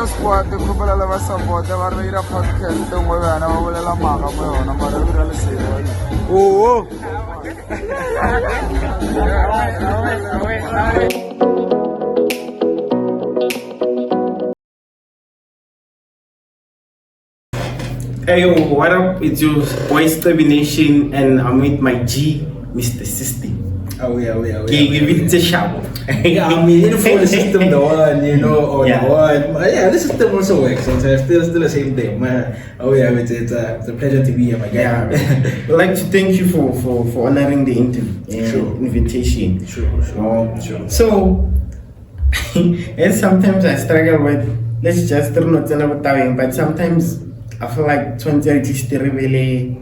Rio Squad, the couple of us support, the Varvira podcast, the Movana, Willa Maka, Oh, Hey yo, what up? It's your boy Stubby Nation and I'm with my G, Mr. System. Give it a shout. Yeah, I mean, for the system, the one, you know, or Yeah. the one. Yeah, the system also works. So it's still the same thing, man. It's a pleasure to be here, my guy. Yeah, I'd like to thank you for honoring the invitation. Sure. So, and sometimes I struggle with, let's just not know but sometimes I feel like 20 at least really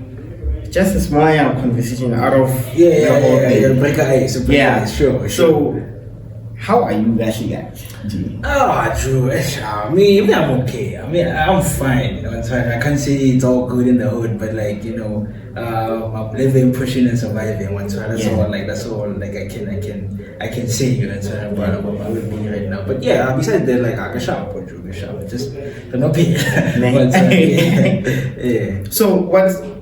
just a small conversation out of Yeah, break our ice. Sure. So, how are you guys? G? True. I'm okay. I'm fine. You know, it's like I can't say it's all good in the hood, but like, you know, I'm living, pushing, and surviving. That's all. Like I can say. You know, it's about my well-being right now. But yeah, besides that, like I can shop, just I'm not paying. Yeah. So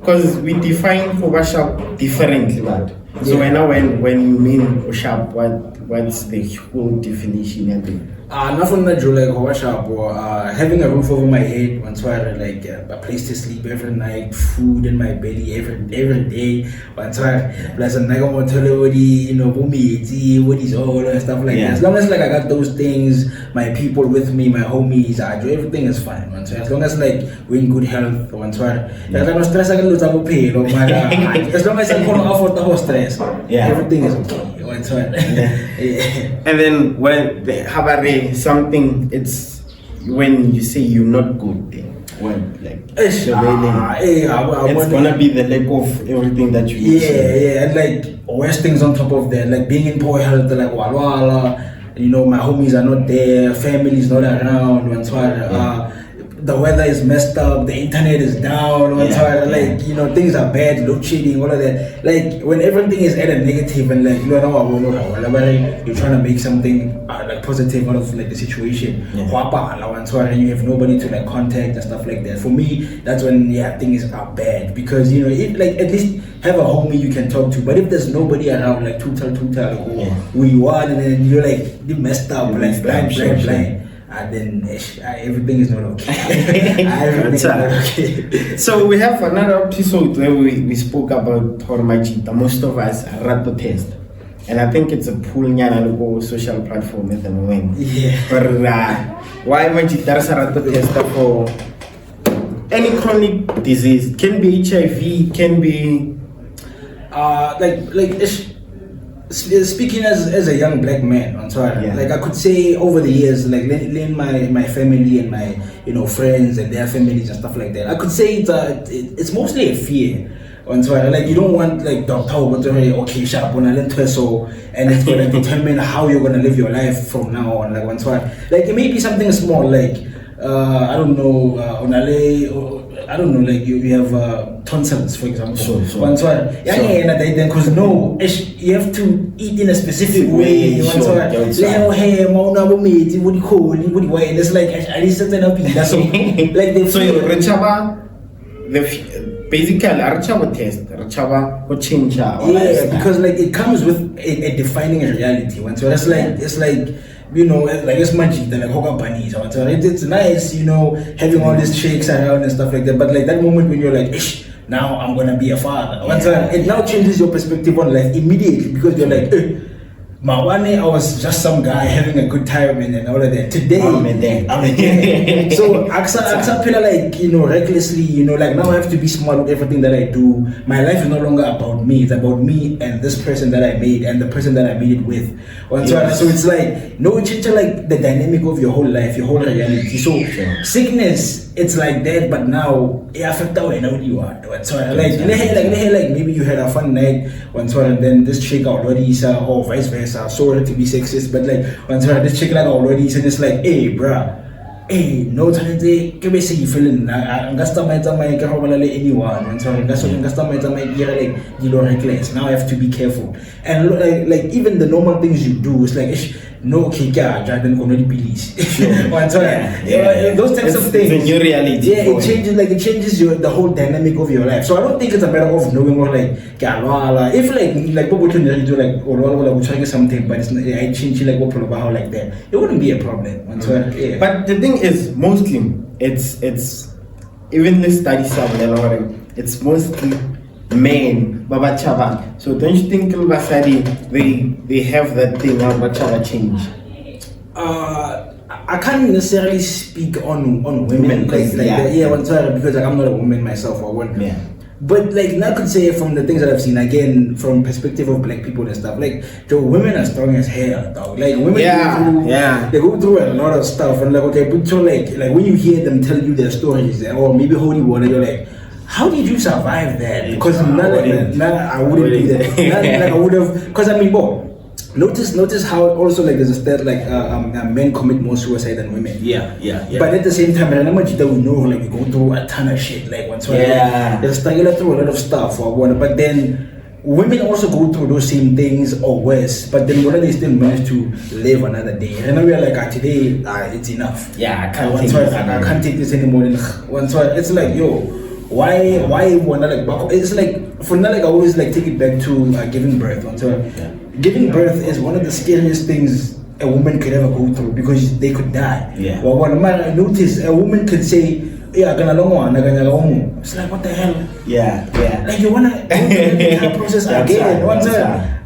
because we define Koba shop differently, but so Yeah. now when you mean shop, what's the whole definition and thing? Nothing that you like how shop or having a roof over my head, once I like a place to sleep every night, food in my belly every day, once I plus a night on you know, what is all and stuff like that. As long as like I got those things, my people with me, my homies, everything is fine. Once as long as like we're in good health, once I no stress I can lose up pay, as long as I can't afford the whole stress, everything is okay. And then when the habari something, it's when you say you're not good then when like it's gonna be the lack of everything that you and like worse things on top of that, like being in poor health, like wala, you know, my homies are not there, family's not around, the weather is messed up, the internet is down, like, you know, things are bad, load shedding, all of that. Like when everything is at a negative and like you're trying to make something like positive out of like the situation, and you have nobody to like contact and stuff like that. For me, that's when things are bad, because you know, if like at least have a homie you can talk to. But if there's nobody around, like tutal, who you are, and then you're like you messed up, like blind. And then everything is not okay. So we have another episode where we spoke about Hormachita. Most of us are to test. And I think it's a pool nyana social platform at the moment. Yeah. But why Majita to test for any chronic disease? Can be HIV, can be speaking as a young black man, like I could say over the years, like my family and my friends and their families and stuff like that, I could say it's mostly a fear. Like you don't want like doctor okay sharp and it's gonna determine how you're gonna live your life from now on. Like it may be something small, like I don't know, like you have tonsils, for example. Sure. Because you have to eat in a specific way. And it's like at least it's enough. So basically Archava test, Archava or change. Because like it comes with a defining reality. So it's like you know, like it's magic, like Hoga bunnies. So it's nice, you know, having all these shakes around and stuff like that. But like that moment when you're like, now I'm gonna be a father. It now changes your perspective on life immediately, because you're like, Mawane, I was just some guy having a good time and all of that. Today, I'm a dad. So, Aksa feel like, you know, recklessly, you know, like now I have to be smart with everything that I do. My life is no longer about me. It's about me and this person that I made and the person that I made it with. So it's like, no, it changes like the dynamic of your whole life, your whole reality. So, sickness, it's like that, but now, it affects the way you are. Like maybe you had a fun night, and then this chick already or vice versa. Sorry to be sexist, but like this chick like already said, it's like, hey bruh, hey, no time can we say you feeling I'm anyone, and so that's what reckless. Now I have to be careful. And like even the normal things you do, it's like no, okay, yeah, then go to the police. Those types of things. It's a new reality. Yeah, it changes the whole dynamic of your life. So I don't think it's a matter of knowing what like if like what would you do like or trying something, but it's not, I change like what about how like that. It wouldn't be a problem. But the thing is, mostly it's even the studies it's mostly men, Baba Chava. So don't you think Basadi they have that thing how Baba Chava change? I can't necessarily speak on women because I'm not a woman myself or one. Yeah. But like I could say from the things that I've seen again from perspective of black people and stuff, like women are strong as hell, dog. Like women they go through a lot of stuff and like okay, but so like when you hear them tell you their stories or maybe holy water, you're like, how did you survive that? Because I wouldn't do that. I would have, because I mean, notice how also like there's a stat like men commit more suicide than women. Yeah. But at the same time, I we know like we go through a ton of shit. Like once there's struggle through a lot of stuff but then women also go through those same things or worse. But then they still manage to live another day. And then we are like, today it's enough. Yeah, I can't take this anymore. It's like why wanna like it's like for now like I always like take it back to giving birth. Giving birth is one of the scariest things a woman could ever go through because they could die. Yeah. Well, when I notice a woman could say, yeah, it's like what the hell? Yeah. Like you wanna go through the process again.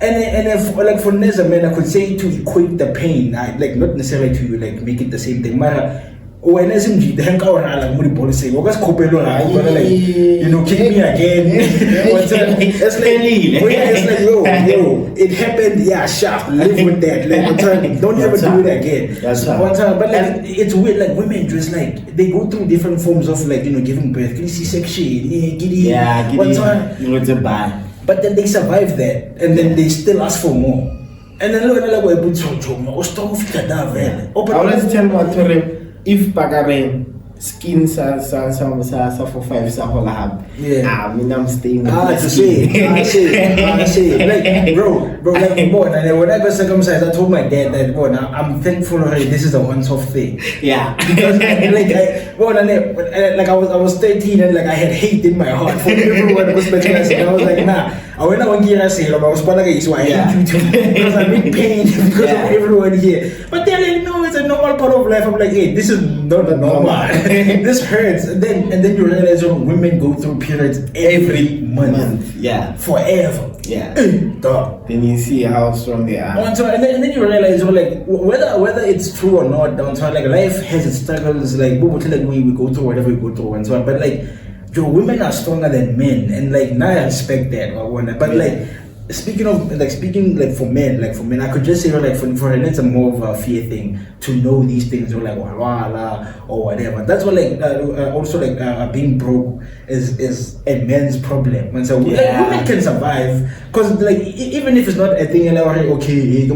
And if like for Neza man, I could say to equate the pain, like not necessarily to like make it the same thing. When I see the hang out like money policy, because like kick me again. It's like yo, it happened. Yeah, sharp. Live with that. Like, don't ever do it again. But like it's weird. Like women just like they go through different forms of like giving birth. C-section, giddy. But then they survive that, and then they still ask for more. And then look at like we put if Bagare skin sa for 5 sa whole hub. Yeah. I mean I'm staying. I see. Like bro, like and when I got circumcised, I told my dad that I'm thankful already. This is a once-off thing. Yeah. Because I was 13 and like I had hate in my heart for everyone who was specializing. I was like, nah. I went on here I was like, so I hate you too because I'm in pain because of everyone here. But they're like, no, it's a normal part of life. I'm like, hey, this is not normal. This hurts. And then you realize women go through periods every month. Yeah. Forever. Yeah. Dog. Then you see how strong they are. And then you realize like whether it's true or not, like life has its struggles, like we go through whatever we go through and so on. But like women are stronger than men, and like now I respect that. But like speaking for men, I could just say like for men it's a more of a fear thing to know these things or like or whatever. That's what like also like being broke is a man's problem. And so like, women can survive because like even if it's not a thing, like okay, you're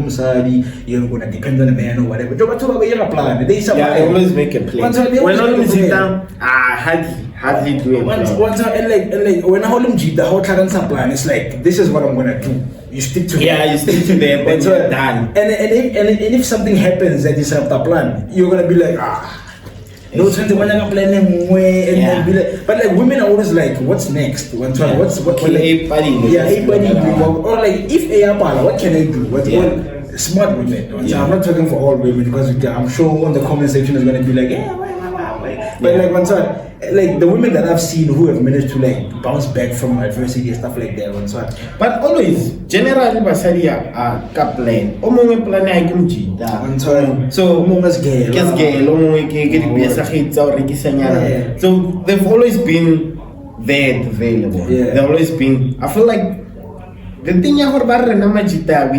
gonna depend on a man or whatever. They survive. Yeah, they always make a plan. When not sitting down, hardly do it. And like when I hold him the whole plan, it's like this is what I'm gonna do. You stick to you stick to them, but you're done. And if something happens that disrupts the plan, you're gonna be like no, and then be like, but like women are always like, what's next? What or like if what can I do? Smart women. I'm not talking for all women because I'm sure on the comment section is gonna be like, but like one time, like the women that I've seen who have managed to like bounce back from adversity and stuff like that, one time. But always, generally, basari kaplan. Omong plan ay kumjita. One time. So omongas gay. Omong ke So they've always been there, available. Yeah. They've always been. I feel like the thing we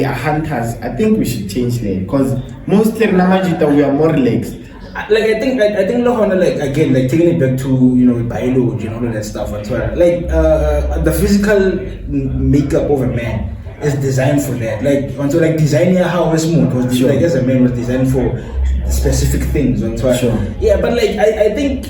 are hunters. I think we should change that because mostly namajita we are more relaxed. Like I think like again like taking it back to biology and all of that stuff and so on. Like the physical makeup of a man is designed for that. Like and so like designing how smooth was like as a man was designed for specific things and so on. Sure. Yeah, but like I think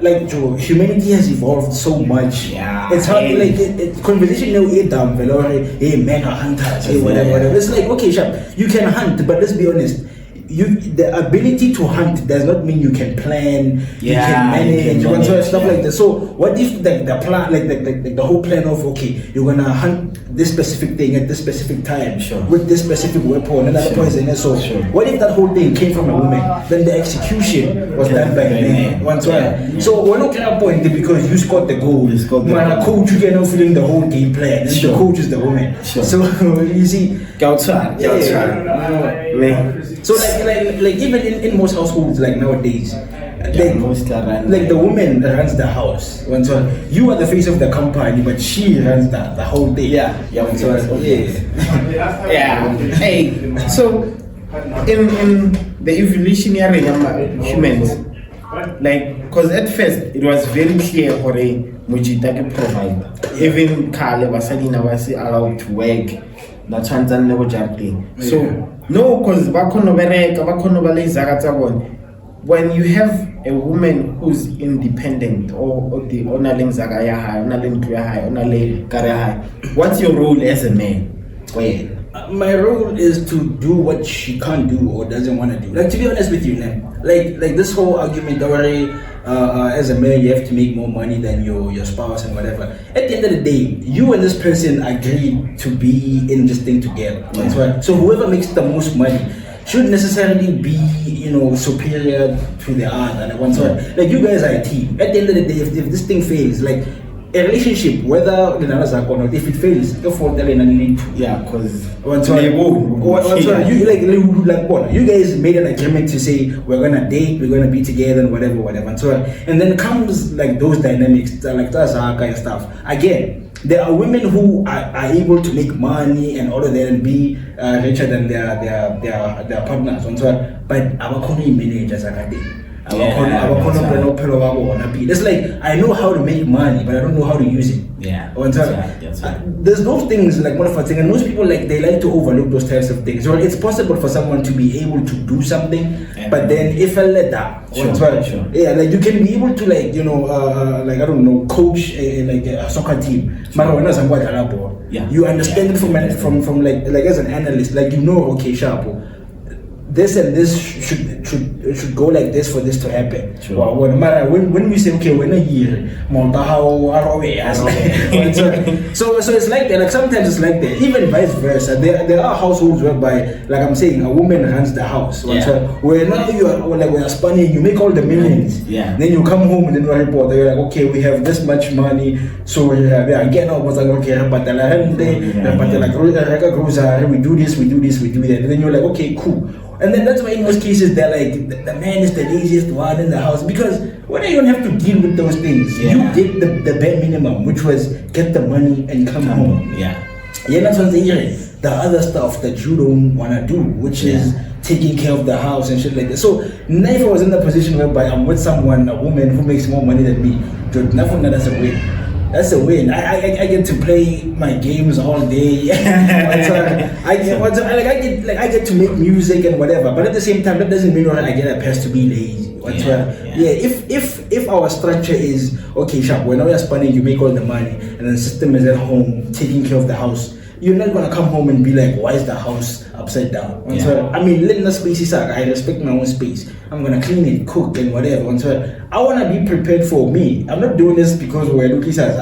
like Joe, humanity has evolved so much. Yeah. It's hard, like conversation now dumb, hey, men are hunters, hey, whatever. It's like, okay, sharp, you can hunt, but let's be honest. The ability to hunt does not mean you can plan, you can manage, stuff like that. So what if the plan, like the whole plan of, okay, you're gonna hunt this specific thing at this specific time with this specific weapon and other poison? So what if that whole thing came from a woman? Then the execution was done by a man. So we're not gonna point it because you scored the goal. Man, a coach, you cannot feeling the whole game plan. And the coach is the woman. So you see, so like even in most households like nowadays, like the woman runs the house. So you are the face of the company, but she runs the whole thing. Hey, so in the evolutionary humans, like, because at first it was very clear for a mujita to provide. Even Kale Basalina was allowed to work. That's one thing. So no, because when you have a woman who's independent or the what's your role as a man? My role is to do what she can't do or doesn't want to do. Like, to be honest with you, man, like this whole argument already, as a man you have to make more money than your spouse and whatever. At the end of the day, you and this person agreed to be in this thing together. That's right. So whoever makes the most money should necessarily be, superior to the other. Like, you guys are a team. At the end of the day, if this thing fails, like a relationship, whether or not, if it fails, because you guys made an agreement to say we're gonna date, we're gonna be together, and whatever, and then comes like those dynamics, like that kind of stuff. Again, there are women who are able to make money and all of that and be richer than their partners, but our managers are it's like, I know how to make money, but I don't know how to use it. There's those things like and most people they like to overlook those types of things. It's possible for someone to be able to do something, but then if I let that, like you can be able to I don't know, coach a soccer team. You understand it from like as an analyst, okay, sharp. This and this should go like this for this to happen. When we say, okay, when a year, so it's like that. Like, sometimes it's like that. Even vice versa, there are households whereby, like I'm saying, a woman runs the house. Where now you are like, we are spending, you make all the millions. Then you come home and then you report. You're like, okay, we have this much money, so we get out. We do this, we do that. And then you're like, okay, cool. And then that's why in most cases they're like, the man is the laziest one in the house, because when you don't have to deal with those things, you did the bare minimum, which was get the money and come home. That's what the other stuff that you don't want to do, which is taking care of the house and shit like that. So now if I was in the position whereby I'm with someone, a woman who makes more money than me, that's a win. That's a win. I get to play my games all day. I get to make music and whatever. But at the same time, that doesn't mean I get a pass to be lazy. If our structure is okay, sharp, when we are spending, you make all the money, and the system is at home taking care of the house. You're not gonna come home and be like, why is the house upside down? I mean, let the space I respect my own space. I'm gonna clean it, cook, and whatever. I wanna be prepared for me. I'm not doing this because we're looking at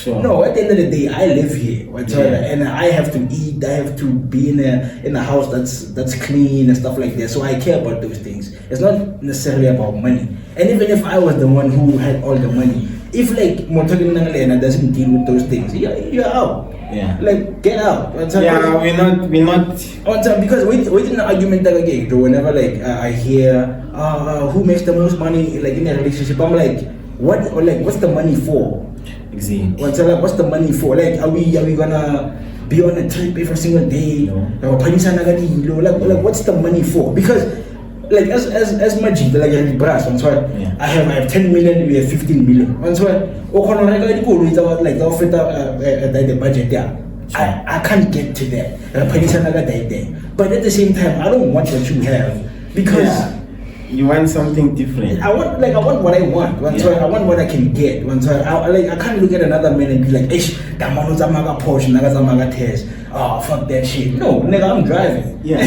No, at the end of the day, I live here, and I have to eat. I have to be in a house that's clean and stuff like that. So I care about those things. It's not necessarily about money. And even if I was the one who had all the money, if like Motoginangalena doesn't deal with those things, you're out. Like, get out. We're not. Because wait an argument that again, whenever like I hear who makes the most money like in a relationship, I'm like, what? Or like, what's the money for? Exactly. What's the money for? Like, are we gonna be on a trip every single day? Like, what's the money for? Because like as Majid, like brass, I have 10 million, we have 15 million. Like the budget there. I can't get to that. But at the same time, I don't want what you have, because You want something different. I want what I want. I want what I can get. I can't look at another man and be like, "Ish, that man was a maga Porsche, naga maga test. Oh, fuck that shit." No, nigga, I'm driving. Yeah.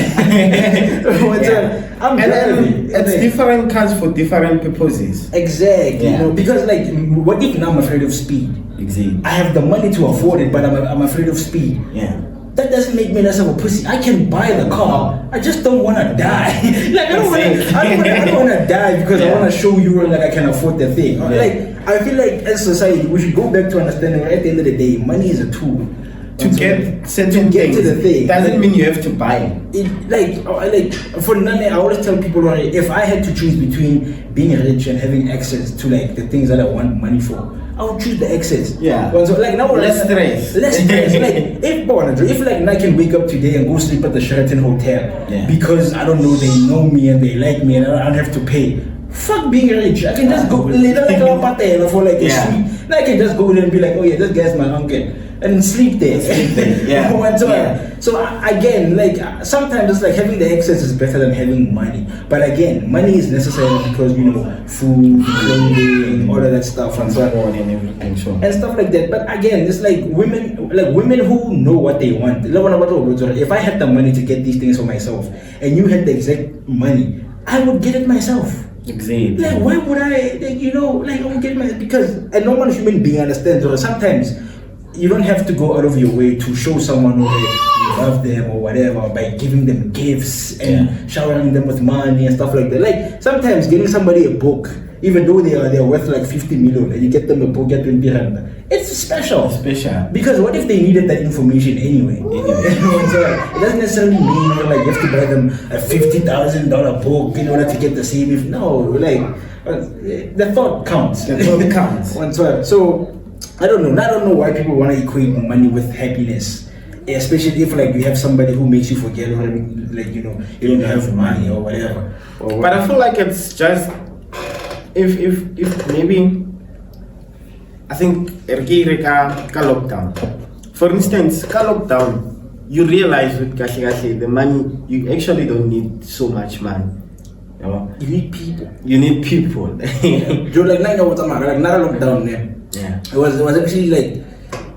I'm And driving. then it's different cars for different purposes. Exactly. Yeah. You know, because like, what if now I'm afraid of speed? Exactly. I have the money to afford it, but I'm afraid of speed. Yeah. That doesn't make me less of a pussy. I can buy the car. I just don't want to die. Like I don't want to die because I want to show you like I can afford the thing. Yeah. Like I feel like as society we should go back to understanding at the end of the day, money is a tool To get certain get to things. the thing. Doesn't mean you have to buy it. Like for none, I always tell people like, if I had to choose between being rich and having access to like the things that I want money for, I would choose the access. Yeah. So like now Less stress. Less stress. Like if like I can wake up today and go sleep at the Sheraton Hotel because I don't know they know me and they like me and I don't have to pay. Fuck being rich. I can just go later like a patel for like a sleep. And I can just go there and be like, oh yeah, this guy's my uncle. And sleep there. Yeah. So again, like sometimes it's like having the access is better than having money. But again, money is necessary because food, clothing, all of that stuff and so on and everything, sure. and stuff like that. But again, it's like women who know what they want. If I had the money to get these things for myself, and you had the exact money, I would get it myself. Exactly. Like why would I? I would get because a normal human being understands. Or sometimes you don't have to go out of your way to show someone you love them or whatever by giving them gifts and showering them with money and stuff like that. Like sometimes getting somebody a book, even though they're worth like 50 million, and you get them a book at 20 rand, it's special. Because what if they needed that information anyway? So it doesn't necessarily mean like you have to buy them a $50,000 book in order to get the same. The thought counts. So I don't know why people want to equate money with happiness, especially if like you have somebody who makes you forget or you don't have money or whatever. But I feel like it's just if maybe I think ka lockdown. For instance, ka lockdown, you realize with the money you actually don't need so much money. You need people. Like not a lockdown there. Yeah. It was actually like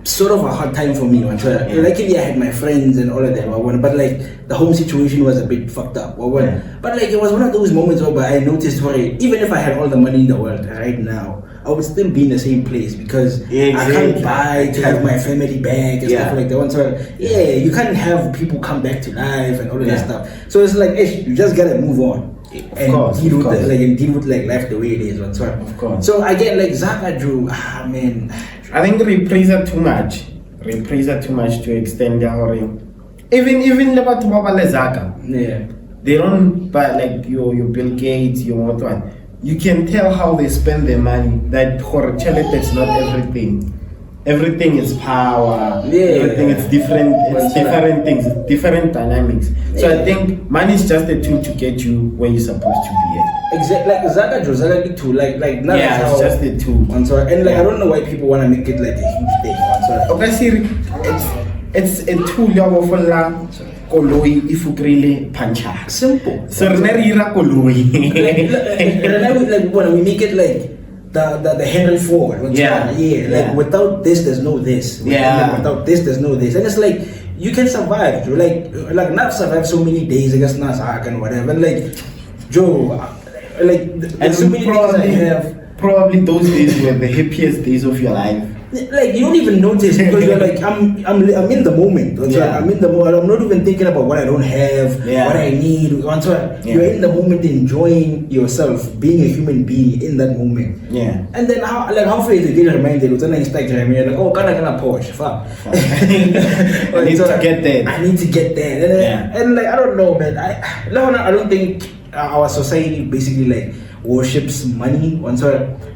sort of a hard time for me. Luckily I had my friends and all of that, but like the home situation was a bit fucked up. But like it was one of those moments where I noticed even if I had all the money in the world right now, I would still be in the same place because I can't buy to have my family back and stuff like that. You can't have people come back to life and all of that stuff. So it's like you just gotta move on. Deal with life the way it is. Of course. So again, like Zaka Drew, man. I think reprise too much to extend their hurry. Even the Zaka. Yeah. They don't buy like your Bill Gates, your what. You can tell how they spend their money. That for that's not everything. Everything is power. Everything is different. It's different things. It's different dynamics. So I think money is just a tool to get you where you're supposed to be at. Exactly. Like Zaka tool. It's just a tool. And I don't know why people want to make it like a huge thing. Obviously, it's a tool for koloi ifukrile pancha. Simple. So renera koloi. Like when we make it like the Henry Ford. Without this, there's no this. Without this, there's no this. And it's like you can survive. Like not survive so many days. I guess not and whatever. And like Joe, and so many things I have. Probably those days were the happiest days of your life. Like you don't even notice because you're like I'm in the moment. I'm in the moment. I'm not even thinking about what I don't have, what I need. You're in the moment, enjoying yourself, being a human being in that moment. Yeah. And then how far is it getting reminded? It's on Instagram. You're like, oh, can I Porsche? Fuck. I need to get there. I need to get there. And like I don't know, man. I don't think our society basically like worships money.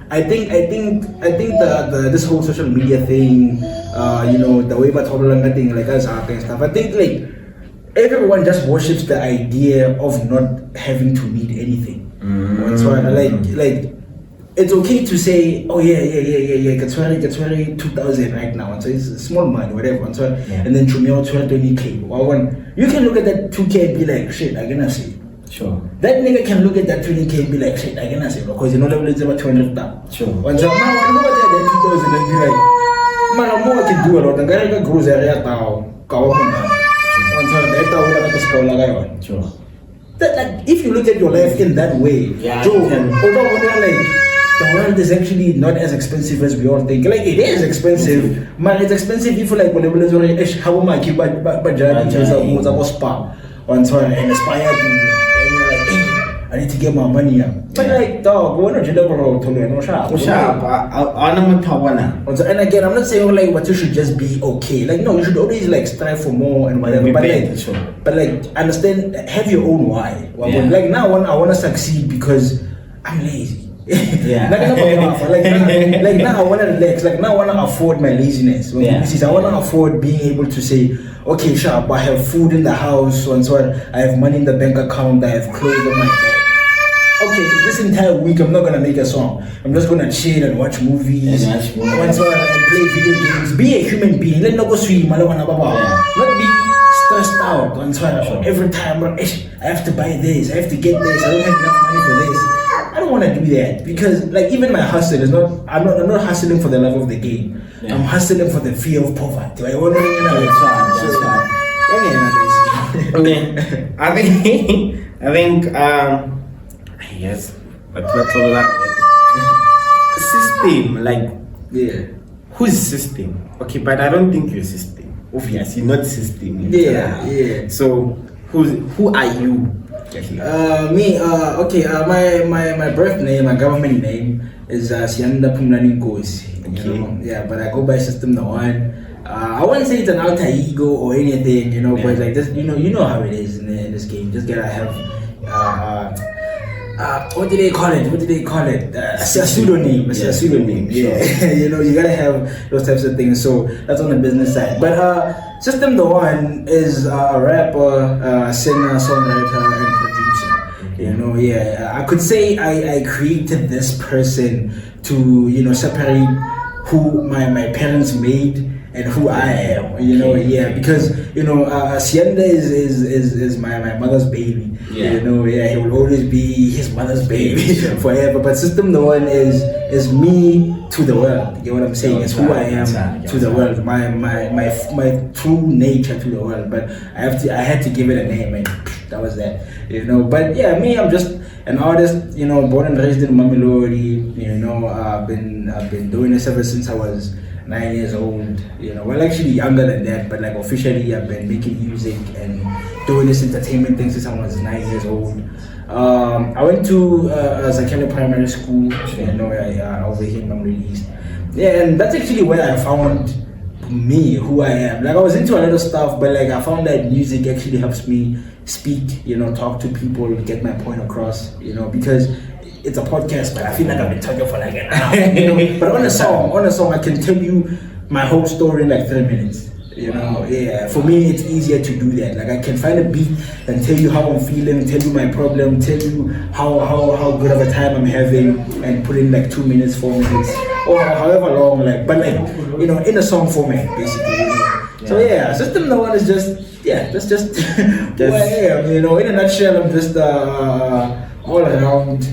I think the this whole social media thing, the way Batolanga thing like us and stuff. I think like everyone just worships the idea of not having to need anything. Like it's okay to say, oh yeah, it's very 2,000 right now, so it's small money, whatever. And then Chumio 20K. You can look at that 2K and be like, shit, I'm gonna see. Sure. That nigga can look at that 20K and be like, shit, I cannot say, because you know level is about 200,000. Sure. Once I'm not that 2,000 and be like, man, I'm more can do a lot. The guy that grows area now, Sure. That, like, if you look at your life in that way, Yeah, Joe, you can. although like the world is actually not as expensive as we all think. Like it is expensive, man. It's expensive if you like whatever is already how much but spa on time and aspire to, and you're like, hey, I need to get my money up. But like, dog, we're not no sharp. And again, I'm not saying like what you should just be okay. Like no, you should always like strive for more and whatever. But like, but like, understand, have your own why. Yeah. Like now, I want to succeed because I'm lazy. Yeah. like now I want to relax. Like now I want to afford my laziness. Yeah. I want to afford being able to say, okay, sharp, I have food in the house, so and so on. I have money in the bank account. I have clothes on my back. Okay, this entire week I'm not gonna make a song. I'm just gonna chill and watch movies, and play video games. Be a human being. Let no go swim. Not be stressed out. Every time I have to buy this, I have to get this. I don't have enough money for this. I don't want to do that because, like, even my hustle is not. I'm not hustling for the love of the game. Yeah. I'm hustling for the fear of poverty. Like, what I think. Yes, but what's all that? System, like, yeah. Who's system? Okay, but I don't think you're system. Obviously, not system. Yeah. So, who are you? Me. Okay. My birth name, my government name is Sianda Pumlani Nkosi. Okay. Yeah, but I go by System the One. I wouldn't say it's an alter ego or anything, but like this, you know how it is in this game. Just gotta have what do they call it? A pseudonym. It's a pseudonym. Yeah. You gotta have those types of things. So that's on the business side. But System the One is a rapper, singer, songwriter, and producer. I could say I created this person to separate who my parents made and who I am, because Sienda is my mother's baby. He will always be his mother's baby forever. But System the One is me to the world. You get what I'm saying? It's who I am to the world. My true nature to the world. But I had to give it a name, and that was that. But yeah, me, I'm just an artist. Born and raised in Mamelodi. I've been doing this ever since I was 9 years old, well, actually younger than that, but like officially I've been making music and doing this entertainment thing since I was 9 years old. I went to Zakele Primary School, over here in Mamelodi East. Yeah, and that's actually where I found me, who I am. Like I was into a lot of stuff, but like I found that music actually helps me speak, talk to people, get my point across, because it's a podcast, but I feel like I've been talking for like an hour. But on a song, I can tell you my whole story in like 3 minutes. Yeah. For me, it's easier to do that. Like I can find a beat and tell you how I'm feeling, tell you my problem, tell you how good of a time I'm having, and put in like 2 minutes, 4 minutes, or however long. But in a song format, basically. So yeah, System the One is that's just who I am. In a nutshell, I'm just all around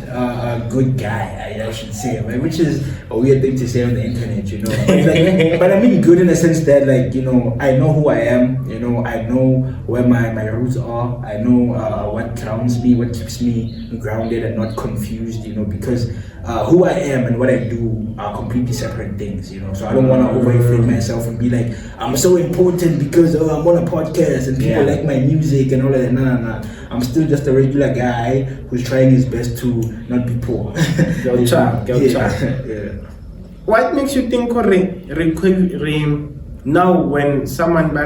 good guy, I should say, which is a weird thing to say on the internet, but I mean good in the sense that I know who I am, I know where my roots are, I know what grounds me, what keeps me grounded and not confused, because who I am and what I do are completely separate things, so I don't want to overinflate myself and be like, I'm so important because I'm on a podcast and people like my music and all of that. No. I'm still just a regular guy who's trying his best to not be poor. Yeah. What makes you think now when someone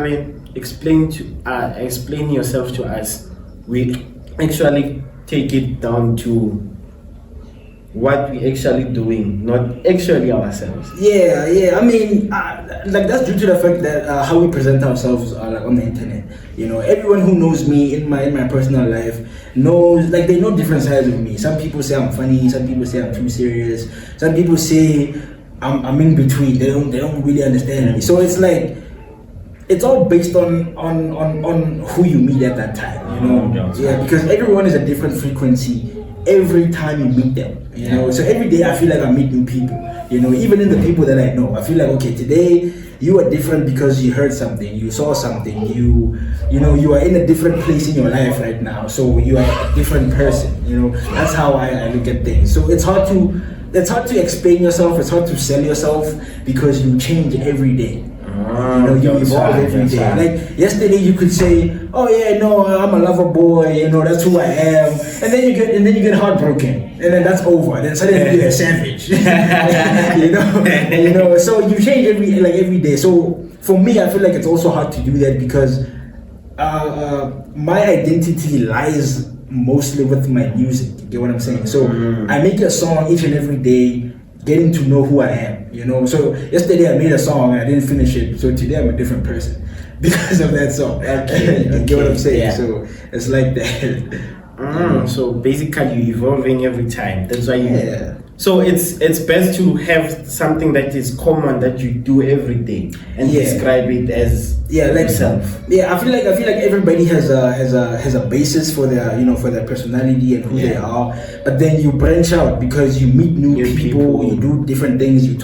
explain yourself to us, we actually take it down to what we actually doing, not actually ourselves. Yeah. I mean, like that's due to the fact that how we present ourselves like on the internet. Everyone who knows me in my personal life knows, like they know different sides of me. Some people say I'm funny. Some people say I'm too serious. Some people say I'm in between. They don't really understand me. So it's like it's all based on who you meet at that time, you know. Yeah, because everyone is a different frequency every time you meet them, you know. So every day I feel like I meet new people, you know, even in the people that I know. I feel like, okay, today you are different because you heard something, you saw something, you know, you are in a different place in your life right now, so you are a different person, you know. That's how I look at things. So it's hard to explain yourself, it's hard to sell yourself, because you change every day. You know, you evolve every day. Like yesterday, you could say, "Oh yeah, no, I'm a lover boy. You know, that's who I am." And then you get heartbroken, and then that's over. Then suddenly you're a savage. you know. So you change every day. So for me, I feel like it's also hard to do that, because my identity lies mostly with my music. You get what I'm saying? So I make a song each and every day, getting to know who I am, you know. So yesterday I made a song and I didn't finish it, so today I'm a different person because of that song. You get what I'm saying? Yeah. So it's like that. So basically you're evolving every time. That's why you So it's best to have something that is common that you do every day and describe it as like yourself. Yeah, I feel like everybody has a basis for their personality and who they are, but then you branch out because you meet new people, you do different things, you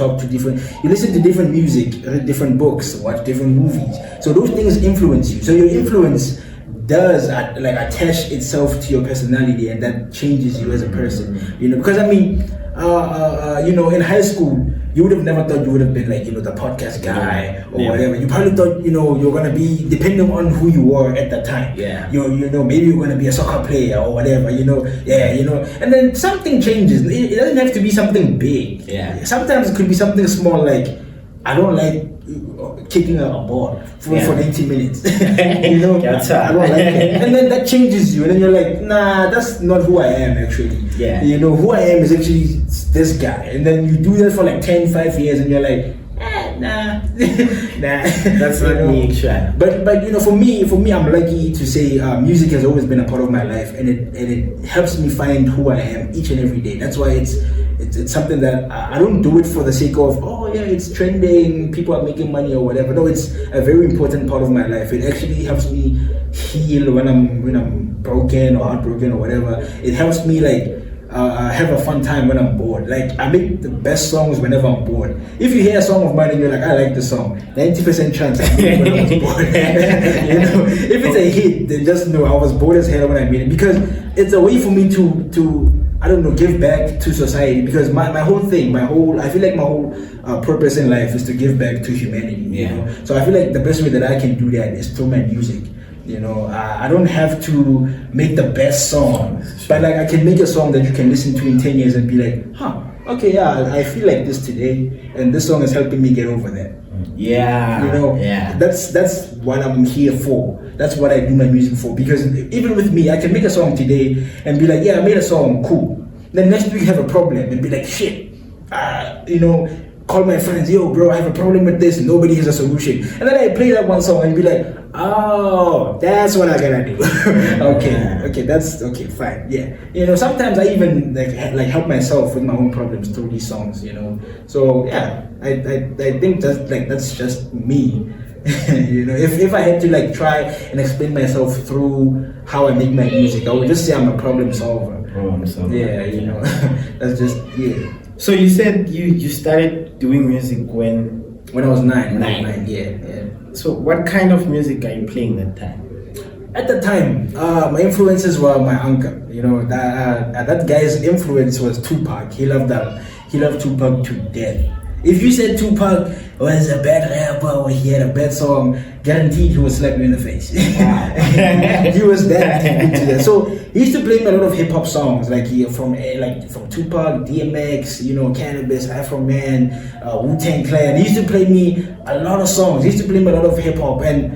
listen to different music, read different books, watch different movies. So those things influence you. So your influence does attach itself to your personality, and that changes you as a person. You know, because I mean, in high school, you would have never thought you would have been like, the podcast guy or whatever. You probably thought, you're gonna be, depending on who you were at that time. Yeah. Maybe you're gonna be a soccer player or whatever. And then something changes. It doesn't have to be something big. Yeah. Sometimes it could be something small, like I don't like kicking a ball for 90 minutes. I don't like it. And then that changes you, and then you're like, nah, that's not who I am actually. Yeah. Who I am is actually this guy. And then you do that for like 5 years, and you're like, nah. That's not me actually. But for me, I'm lucky to say music has always been a part of my life, and it helps me find who I am each and every day. That's why it's something that I don't do it for the sake of, it's trending, people are making money or whatever. No, it's a very important part of my life. It actually helps me heal when I'm broken or heartbroken or whatever. It helps me have a fun time when I'm bored. Like, I make the best songs whenever I'm bored. If you hear a song of mine and you're like, I like the song, 90% chance I made it when I was bored. If it's a hit, then just know I was bored as hell when I made it, because it's a way for me to I don't know, give back to society, because my whole purpose in life is to give back to humanity. You know? So I feel like the best way that I can do that is through my music. I don't have to make the best song, but I can make a song that you can listen to in 10 years and be like, okay, I feel like this today, and this song is helping me get over that. That's what I'm here for. That's what I do my music for, because even with me, I can make a song today and be like, I made a song, cool. Then next week have a problem and be like, shit, call my friends, yo bro, I have a problem with this, nobody has a solution. And then I play that one song and be like, oh, that's what I gotta do. okay, that's okay, fine. Yeah. Sometimes I even like help myself with my own problems through these songs, So I think that's just me. If I had to try and explain myself through how I make my music, I would just say I'm a problem solver. Yeah, that's just So you said you started doing music when I was 9. Yeah. So what kind of music are you playing that time? At the time, my influences were my uncle. That guy's influence was Tupac. He loved Tupac to death. If you said Tupac was a bad rapper or he had a bad song, guaranteed he would slap you in the face. He was that into that. So he used to play me a lot of hip hop songs, from Tupac, DMX, Cannabis, Afro Man, Wu-Tang Clan. He used to play me a lot of songs. He used to play me a lot of hip hop, and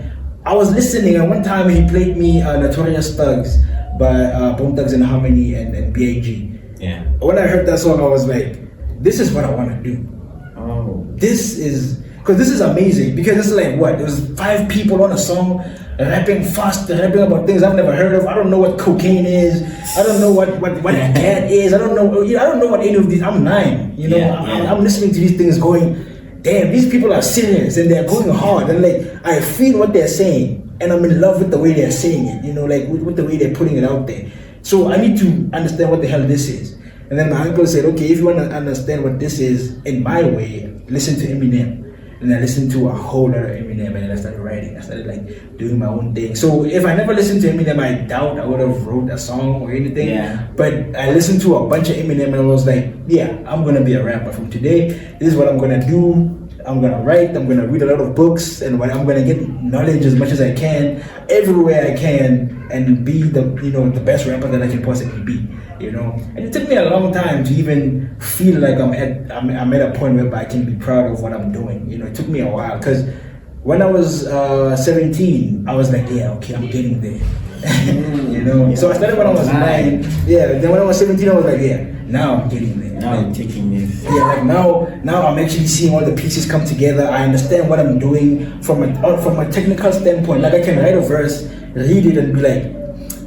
I was listening. And one time he played me Notorious Thugs by Bone Thugs and Harmony and B.I.G. Yeah. When I heard that song, I was like, this is what I want to do. This is amazing, because it's like what? There was 5 people on a song rapping fast, rapping about things I've never heard of. I don't know what cocaine is. I don't know what cat is. I don't know what any of these. I'm 9. I'm listening to these things going, damn, these people are serious and they're going hard, and like I feel what they're saying, and I'm in love with the way they're saying it, you know, like with the way they're putting it out there. So I need to understand what the hell this is. And then my uncle said, okay, if you want to understand what this is in my way, listen to Eminem. And I listened to a whole lot of Eminem, and then I started writing. I started like doing my own thing. So if I never listened to Eminem, I doubt I would have wrote a song or anything. Yeah. But I listened to a bunch of Eminem, and I was like, yeah, I'm gonna be a rapper from today. This is what I'm gonna do. I'm gonna write. I'm gonna read a lot of books, and I'm gonna get knowledge as much as I can, everywhere I can, and be the the best rapper that I can possibly be. You know, and it took me a long time to even feel like I'm at a point where I can be proud of what I'm doing. You know, it took me a while because when I was 17, I was like, yeah, okay, I'm getting there. You know, so I started when I was 9. Yeah, then when I was 17, I was like, yeah, now I'm getting there. Now I'm taking this. Yeah, like now I'm actually seeing all the pieces come together. I understand what I'm doing from a technical standpoint. Like I can write a verse, read it, and be like,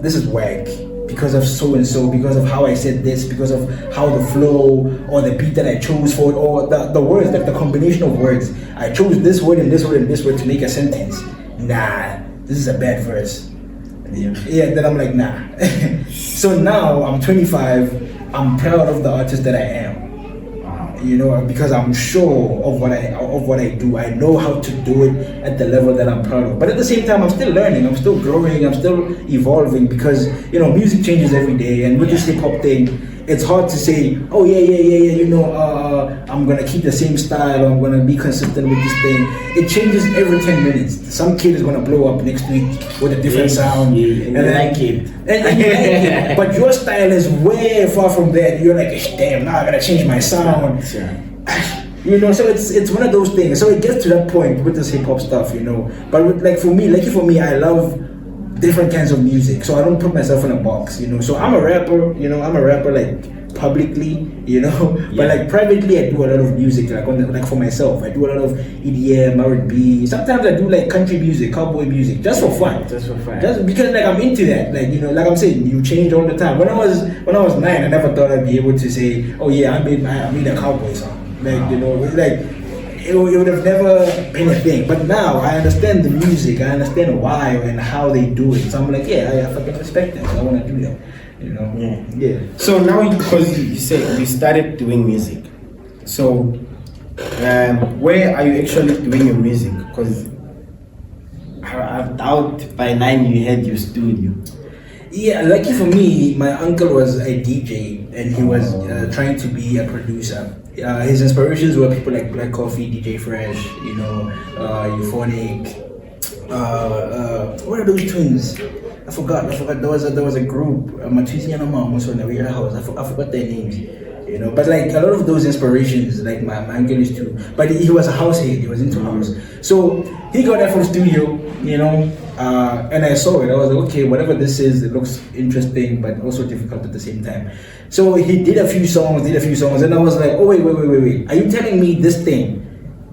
this is whack. Because of so and so, because of how I said this, because of how the flow or the beat that I chose for it, or the words, like the combination of words. I chose this word and this word and this word to make a sentence. Nah, this is a bad verse. Yeah, then I'm like, nah. So now I'm 25. I'm proud of the artist that I am. You know, because I'm sure of what I do. I know how to do it at the level that I'm proud of. But at the same time, I'm still learning. I'm still growing. I'm still evolving because music changes every day. And with this hip hop thing, it's hard to say, oh yeah. I'm gonna keep the same style. I'm gonna be consistent with this thing. It changes every 10 minutes. Some kid is gonna blow up next week with a different sound. Yeah, and I like it. And you like it. But your style is way far from that. You're like, damn, now I gotta change my sound. Sure. So it's one of those things. So it gets to that point with this hip hop stuff, But lucky for me, I love different kinds of music. So I don't put myself in a box, So I'm a rapper, I'm a rapper like publicly, but like privately I do a lot of music like for myself. I do a lot of EDM, R&B. Sometimes I do like country music, cowboy music, just for fun. Just because like I'm into that. Like like I'm saying, you change all the time. When I was 9, I never thought I'd be able to say, oh yeah, I made a cowboy song. Like it would have never been a thing. But now I understand the music, I understand why and how they do it. So I'm like, yeah, I fucking respect them. I want to do that. Yeah. So now, because you said you started doing music, so where are you actually doing your music? Because I doubt by 9 you had your studio. Yeah, lucky for me, my uncle was a DJ and he was trying to be a producer. His inspirations were people like Black Coffee, DJ Fresh, Euphonic. What are those twins? I forgot. There was a group, Matusi and Mom, also in the Weird House. I forgot their names. But like a lot of those inspirations, like my uncle used to. But he was a househead. He was into house. So he got that from studio, and I saw it. I was like, okay, whatever this is, it looks interesting, but also difficult at the same time. So he did a few songs, and I was like, oh wait. Are you telling me this thing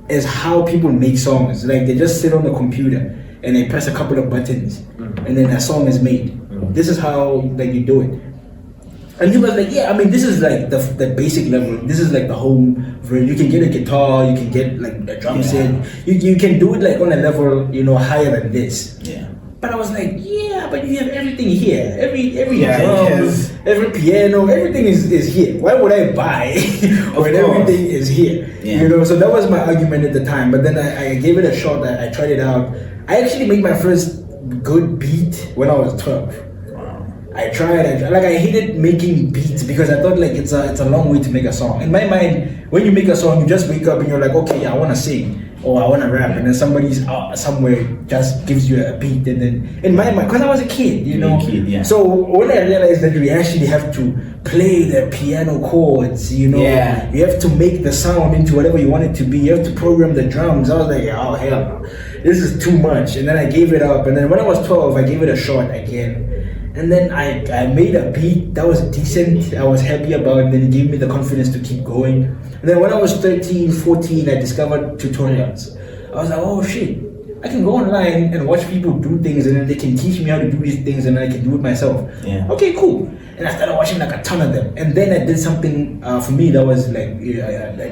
is how people make songs? Like they just sit on the computer and they press a couple of buttons, and then a song is made. This is how you do it. And he was like, yeah, I mean, this is like the basic level. This is like the home version. You can get a guitar, you can get like a drum set. You can do it like on a level, higher than this. Yeah. But I was like, yeah, but you have everything here. Every drum, yes. every piano, everything is here. Why would I buy when everything is here? Yeah. So that was my argument at the time. But then I gave it a shot. I tried it out. I actually made my first good beat when I was 12. I tried. I hated making beats because I thought like it's a long way to make a song. In my mind, when you make a song, you just wake up and you're like, okay, I want to sing or I want to rap, and then somebody's somewhere just gives you a beat, and then in my mind, because I was a kid, So when I realized that we actually have to play the piano chords, you have to make the sound into whatever you want it to be. You have to program the drums. I was like, oh hell no, this is too much. And then I gave it up. And then when I was 12, I gave it a shot again. And then I made a beat that was decent. I was happy about it. And then it gave me the confidence to keep going. And then when I was 13, 14, I discovered tutorials. I was like, oh shit, I can go online and watch people do things, and then they can teach me how to do these things, and then I can do it myself. Yeah. Okay, cool. And I started watching like a ton of them, and then I did something for me that was like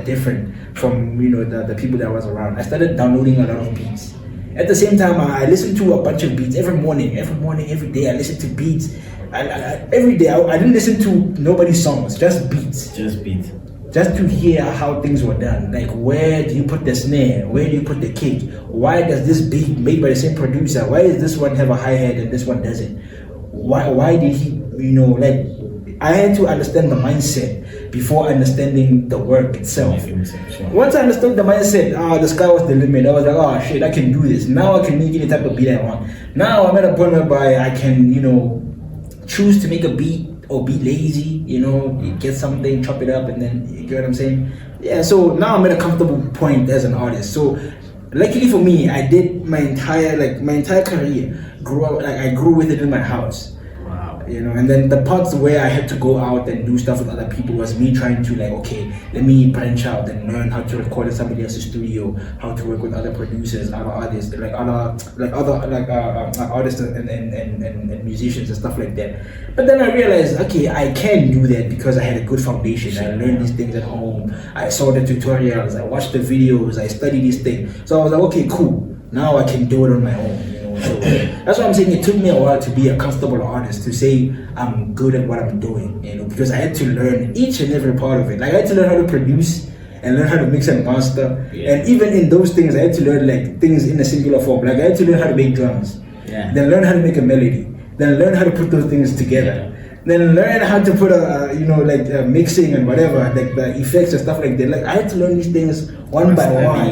different from the people that was around. I started downloading a lot of beats. At the same time, I listened to a bunch of beats every morning, every day. I listened to beats. Every day, I didn't listen to nobody's songs, just beats. Just beats. Just to hear how things were done. Like, where do you put the snare? Where do you put the kick? Why does this beat made by the same producer? Why does this one have a hi-hat and this one doesn't? Why did he, like, I had to understand the mindset before understanding the work itself. Sure. Once I understood the mindset, the sky was the limit. I was like, oh shit, I can do this. Now I can make any type of beat I want. Now I'm at a point whereby I can, choose to make a beat or be lazy, get something, chop it up, and then, you get what I'm saying? Yeah, so now I'm at a comfortable point as an artist. So luckily for me, I did my entire career I grew with it in my house. And then the parts where I had to go out and do stuff with other people was me trying to let me branch out and learn how to record in somebody else's studio, how to work with other producers, other artists, artists and musicians and stuff like that. But then I realized, okay, I can do that because I had a good foundation. I learned these things at home. I saw the tutorials, I watched the videos, I studied these things. So I was like, okay, cool. Now I can do it on my own. So that's why I'm saying it took me a while to be a comfortable artist, to say I'm good at what I'm doing, because I had to learn each and every part of it. Like I had to learn how to produce and learn how to mix and master, and even in those things I had to learn things in a singular form. Like I had to learn how to make drums, then learn how to make a melody, then learn how to put those things together, then learn how to put mixing and whatever, like the effects and stuff like that. Like I had to learn these things one by one.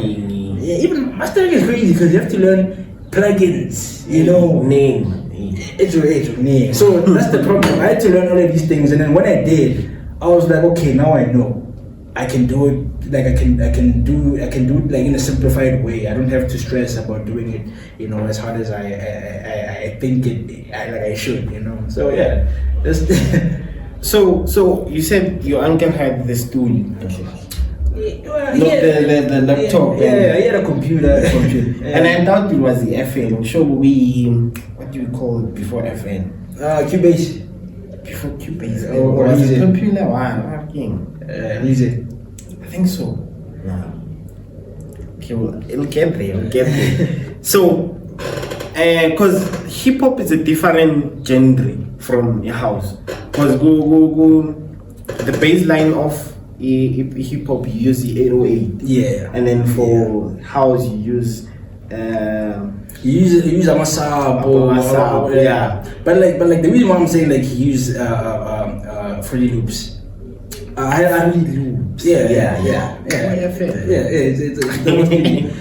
Yeah, even mastering is crazy because you have to learn plugins, name. Name. So that's the problem. I had to learn all of these things, and then when I did, I was like, okay, now I know. I can do it. Like I can do it like in a simplified way. I don't have to stress about doing it, as hard as I think I should, So yeah, So you said your uncle had this tool. The laptop. Yeah, he had a computer. And I thought it was the FN. So what do you call it before FN? Cubase. Before Cubase. Or was Reason. it popular one? Reason. I think so. No. Okay, well, it'll get there. So, because hip hop is a different genre from your house. Because go the baseline of hip hop you use the 808. Yeah. And then for house you use you use a masab, yeah. But the reason why I'm saying he used Fruity Loops. I need loops. Yeah.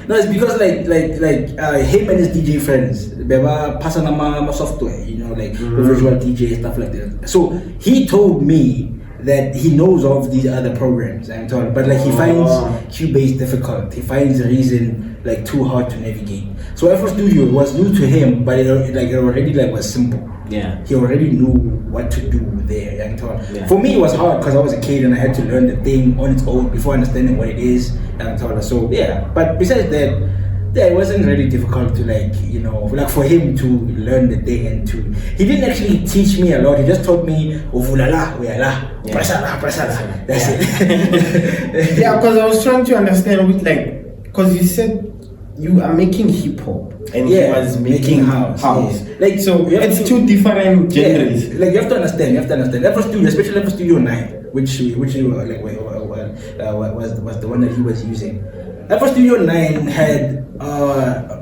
No, it's because him and his DJ friends, they were passing my software, visual DJ stuff like that. So he told me that he knows of these other programs, but he finds Cubase difficult. He finds Reason too hard to navigate. So FL Studio was new to him, but it already was simple. Yeah. He already knew what to do there. Yeah. For me, it was hard because I was a kid and I had to learn the thing on its own before understanding what it is. So yeah, but besides that, it wasn't really difficult to for him to learn the thing and he didn't actually teach me a lot. He just taught me ovulala, uyala, prasala. That's it. Yeah, because I was trying to understand because you said you are making hip hop and he was making house. Yeah. So it's two different genres. Yeah. You have to understand. FL Studio, especially FL Studio 9, which was the one that he was using. FL Studio 9 had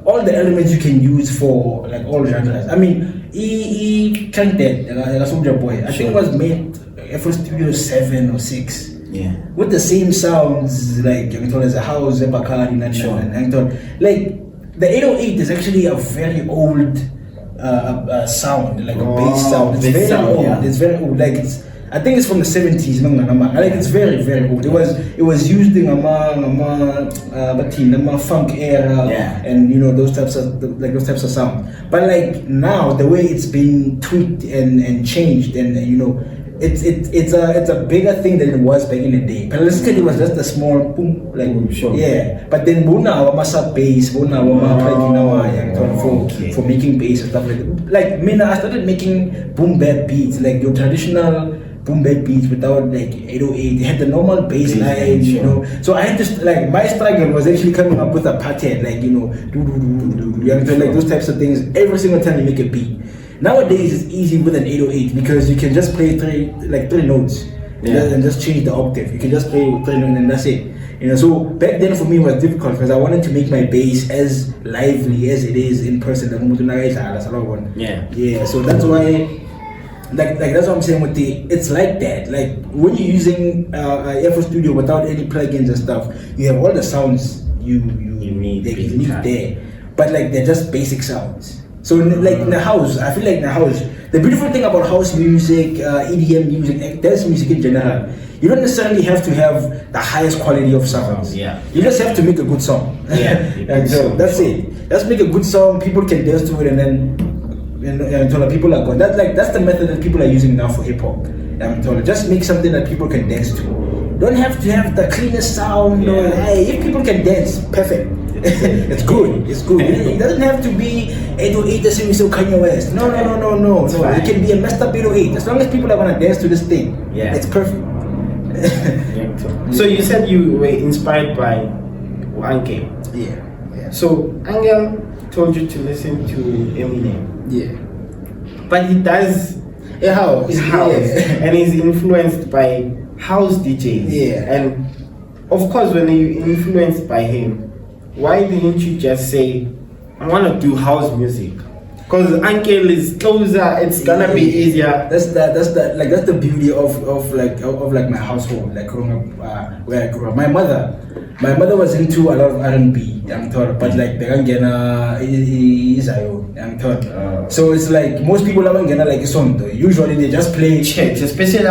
all the elements you can use for all genres. I mean, he cranked that like a Soldier Boy. I think it was made FL Studio 7 or 6. Yeah. With the same sounds as a house, Bakari, and the 808 is actually a very old sound, a bass sound. It's very old. Yeah. It's very old. I think it's from the 70s. It's very, very old. It was used in the funk era, and those types of sound. But now the way it's been tweaked and changed, and it's a bigger thing than it was back in the day. But it was just a small boom, like sure. Yeah. But then Bona was a bass, Bona for making bass and stuff like that. Like I started making boom bap beats, like your traditional boom bap beats without like 808. They had the normal bass line, you know. So I had to like my struggle was actually coming up with a pattern, like like those types of things every single time you make a beat. Nowadays it's easy with an 808 because you can just play three notes and just change the octave. You can just play 3 notes and that's it. You know, so back then for me it was difficult because I wanted to make my bass as lively as it is in person. Yeah. So that's why. Like that's what I'm saying with it's like that. Like when you're using FL Studio without any plugins and stuff, you have all the sounds you need there, but like they're just basic sounds. So like in the house, I feel like in the house, the beautiful thing about house music, EDM music, dance music in general, you don't necessarily have to have the highest quality of sounds. Yeah. You just have to make a good song. Yeah. And so that's it. Just make a good song, people can dance to it, and then. People are going. That's the method that people are using now for hip hop. Just make something that people can dance to. Don't have to have the cleanest sound. Yeah. If people can dance, perfect. It's good. It's good. It doesn't have to be 808 the same so Kanye West. No. It can be a messed up 808. As long as people are gonna dance to this thing, it's perfect. So you said you were inspired by Anke. Yeah. So Angel told you to listen to Eminem. Yeah. But he does house. And he's influenced by house DJs. Yeah. And of course when you're influenced by him, why didn't you just say, I want to do house music? Because Uncle is closer, it's gonna be easier. That's the beauty of my household, like growing up where I grew up. My mother was into a lot of R&B, but like they can't get so it's like most people haven't get like a song though. Usually they just play church, especially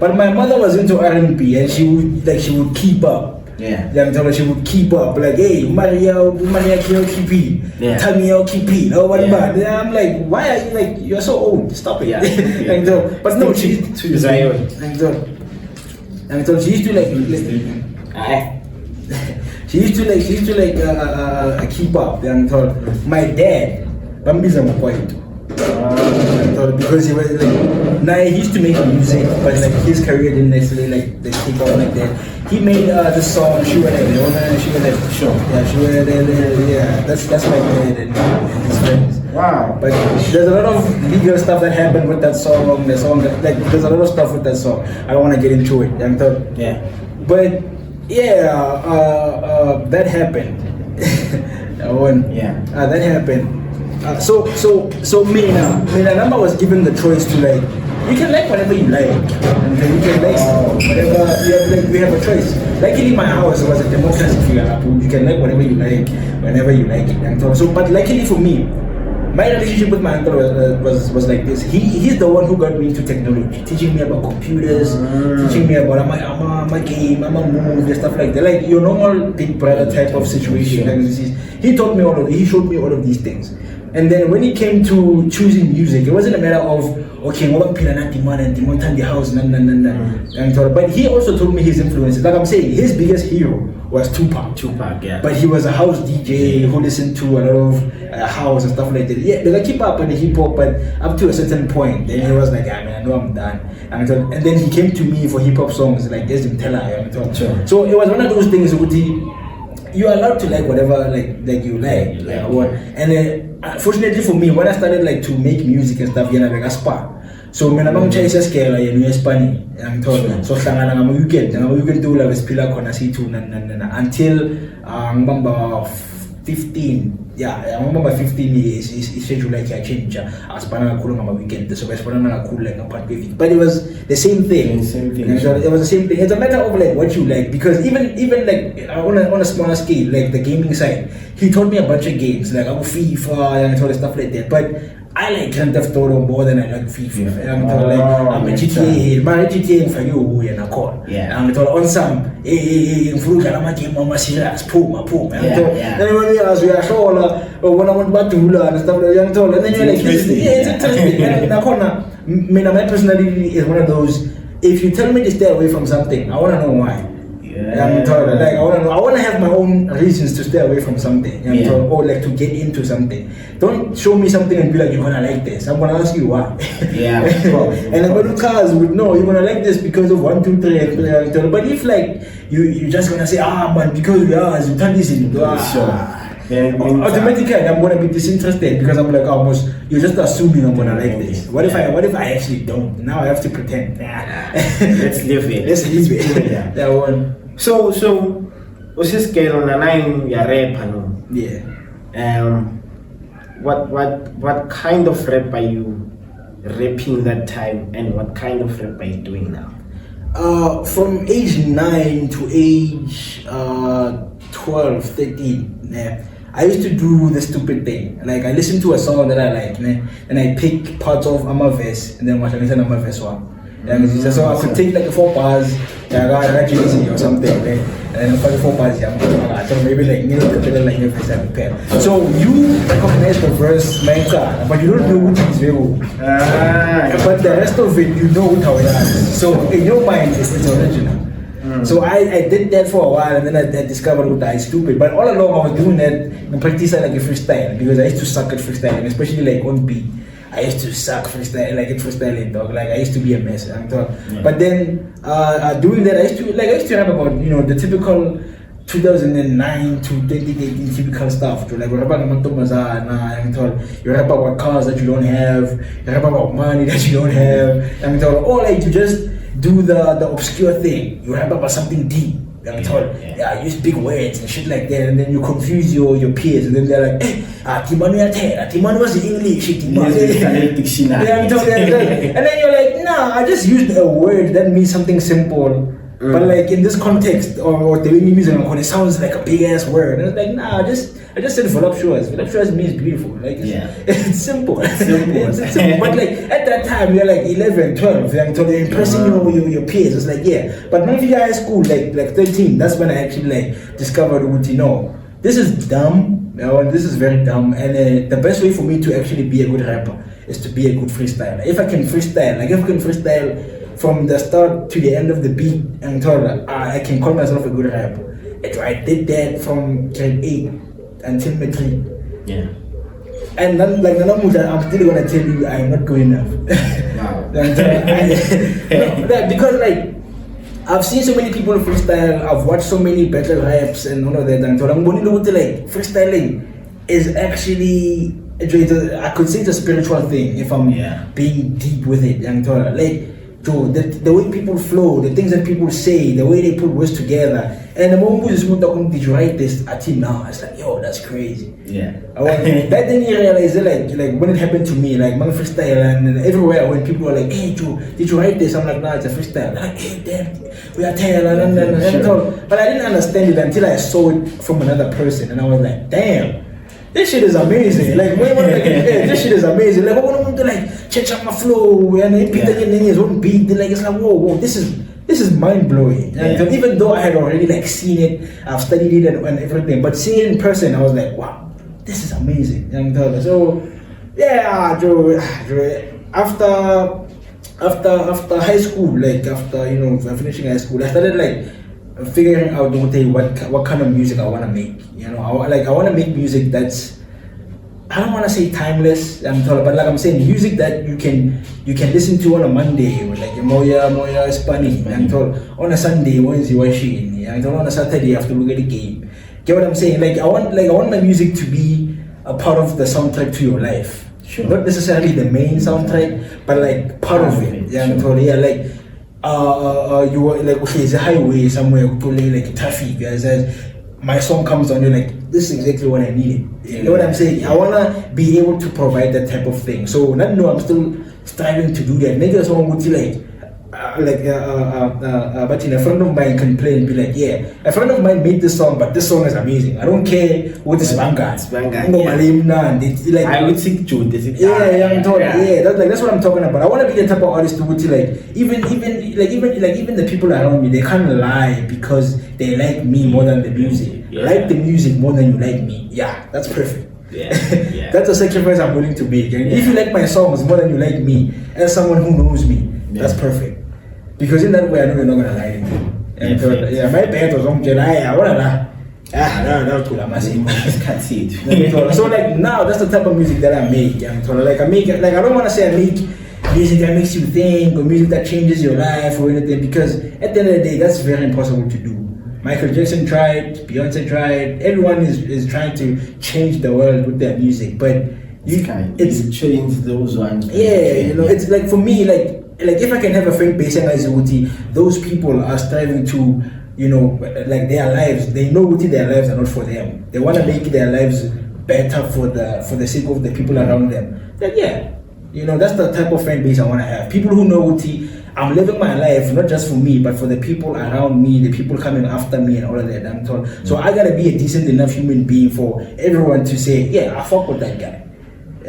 but my mother was into R&B and she would keep up. Yeah. She would keep up, like, hey, Maria Kipi, Tamio Kipi, no one bad. And I'm like, why are you like, you're so old, stop it. Yeah. But no, she used to keep up. My dad, Bambiza Mokwaito. Because he was like, he used to make music, but like his career didn't necessarily like take off like that. He made the song She Went There. Sure. Yeah, She Went There. Yeah, that's my dad and his friends. Wow. But there's a lot of legal stuff that happened with that song. There's a lot of stuff with that song. I don't want to get into it. Yeah. But that happened. That happened. So Mina Namba was given the choice to like, you can like whatever you like, and then you can like whatever we have a choice. Luckily, my house was a democracy figure. You can like whatever you like, whenever you like it. And so, but luckily for me, my relationship with my uncle was like this. He's the one who got me into technology, teaching me about computers, teaching me about my game, I'm a movie, stuff like that. Like your normal big brother type of situation. He taught me he showed me all of these things. And then when it came to choosing music, it wasn't a matter of okay, what the house, but he also told me his influences. Like I'm saying, his biggest hero was Tupac. Yeah. But he was a house DJ who listened to a lot of house and stuff like that. Yeah, they keep up on the hip hop, but up to a certain point, then he was like, I know I'm done. And then he came to me for hip hop songs like Desmond Teller. Sure. So it was one of those things where you're allowed to like whatever like you like. And fortunately for me, when I started like to make music and stuff, like a spa. So mina bangitshayisa scale yena uSpani angithola so hlangana ngama weekend do la besiphila khona sithu until ngibamba 15 ngibamba 15 years schedule like change asipana kakhulu ngama weekend so besipana kakhulu like ngaphansi kwe but it was the same thing. It was the same thing. It's a matter of like what you like, because even like on a smaller scale, like the gaming side, he taught me a bunch of games like FIFA and all the stuff like that, but I like Grand Theft Auto more than I like FIFA. I'm a GTA, my GTA for you and a call. I'm on some game on my serious puma. Then when we are sure when I want to and stuff like that, and then you're like, it's interesting. my personality is one of those. If you tell me to stay away from something, I want to know why. I'm told, like I want to have my own reasons to stay away from something. I'm told, or like to get into something. Don't show me something and be like, you're gonna like this. I'm gonna ask you why. Yeah. And I'm gonna cars would know you're gonna like this because of 1, 2, 3. But if like you're just gonna say, man, because we are, you turn this into automatically I'm gonna be disinterested because I'm like, you're just assuming I'm gonna like this. What if I actually don't? Now I have to pretend. Let's leave it. Let's leave it. That one. So what's your scale on a 9? You're rap, no? Yeah. What kind of rap are you rapping that time, and what kind of rap are you doing now? From age 9 to age 12, 13, yeah, I used to do the stupid thing. Like I listen to a song that I like, and I pick parts of verse and then watch I listen to verse one. So I could take like 4 bars, or something, and then 4 bars, so maybe like so you recognize the verse, but you don't know what is real. But the rest of it, you know how it is. So in your mind, it's original. So I did that for a while, and then I discovered what I stupid. But all along I was doing that and practicing like a freestyle, because I used to suck at freestyling, especially like on beat. I used to suck freestyle, like at freestyling, dog. Like I used to be a mess. But then doing that, I used to rap about the typical 2009 to 2018 typical stuff. Like you rap about cars that you don't have, you rap about money that you don't have, or like you just do the obscure thing. You rap about something deep. Use big words and shit like that, and then you confuse your peers, and then they're like, Timanu was English, and then you're like, nah, I just used a word that means something simple. But like in this context, or the way you use it sounds like a big ass word. And it's like, nah, I just said voluptuous. Voluptuous means beautiful. Like it's simple. It's simple. But like at that time, you're like 11, 12, and so they're impressing your peers. It's like, But when you're high school, like 13, that's when I actually like discovered what this is dumb. This is very dumb. And the best way for me to actually be a good rapper is to be a good freestyler. If I can freestyle from the start to the end of the beat, and I can call myself a good rapper. I did that from grade 8 until matric. Yeah. And then, like, I'm still gonna tell you I'm not good enough. Wow. Because like I've seen so many people freestyle. I've watched so many battle raps and all of that. And so I'm going to know like freestyling is actually, I could say it's a spiritual thing if I'm being deep with it. And so, like, the way people flow, the things that people say, the way they put words together, and the moment did you write this at him now? It's like, yo, that's crazy. Yeah. That then you realize that like when it happened to me, like my freestyle, and everywhere when people were like, hey Joe, did you write this? I'm like, nah, it's a freestyle. They're like, hey damn, we are tired, but I didn't understand it until I saw it from another person, and I was like, damn. This shit is amazing. Like, this shit is amazing. Like, I want to like change up my flow and repeat again his own beat. Like, it's like, whoa, this is mind blowing. Yeah. Even though I had already like seen it, I've studied it and everything, but seeing it in person, I was like, wow, this is amazing. So, yeah, Joe. After high school, like after finishing high school, I started like figuring out what kind of music I want to make. I want to make music that's, I don't want to say timeless, but like I'm saying, music that you can listen to on a Monday, or like Moya Spani, on a Sunday, Wednesday watching, on a Saturday after we get a game. Get what I'm saying? Like I want my music to be a part of the soundtrack to your life. Sure. Not necessarily the main soundtrack, but like part of it. You were like, okay, it's a highway somewhere, like traffic, my song comes on, you're like, this is exactly what I needed. You know what I'm saying? I wanna be able to provide that type of thing. So I'm still striving to do that. Maybe a song would be but a friend of mine can play and be like, yeah, a friend of mine made this song, but this song is amazing. I don't care what is Vanguard. I would think Jude. That's what I'm talking about. I want to be the type of artist who would like even the people around me, they can't lie because they like me more than the music. Like the music more than you like me. Yeah, that's perfect. That's a sacrifice I'm willing to make. And if you like my songs more than you like me, as someone who knows me, that's perfect. Because in that way, I know you're not gonna lie to me. And my bad was on July. So like now, that's the type of music that I make. Like I don't want to say I make music that makes you think or music that changes your life or anything, because at the end of the day, that's very impossible to do. Michael Jackson tried, Beyonce tried, everyone is trying to change the world with their music, but you change those ones. It's like for me, like if I can have a friend base and Uti, those people are striving to, like their lives, they know Uti, their lives are not for them. They want to make their lives better for the sake of the people around them. Like that's the type of fan base I want to have. People who know Uti, I'm living my life not just for me, but for the people around me, the people coming after me, and all of that. I'm told. So I gotta be a decent enough human being for everyone to say, yeah, I fuck with that guy.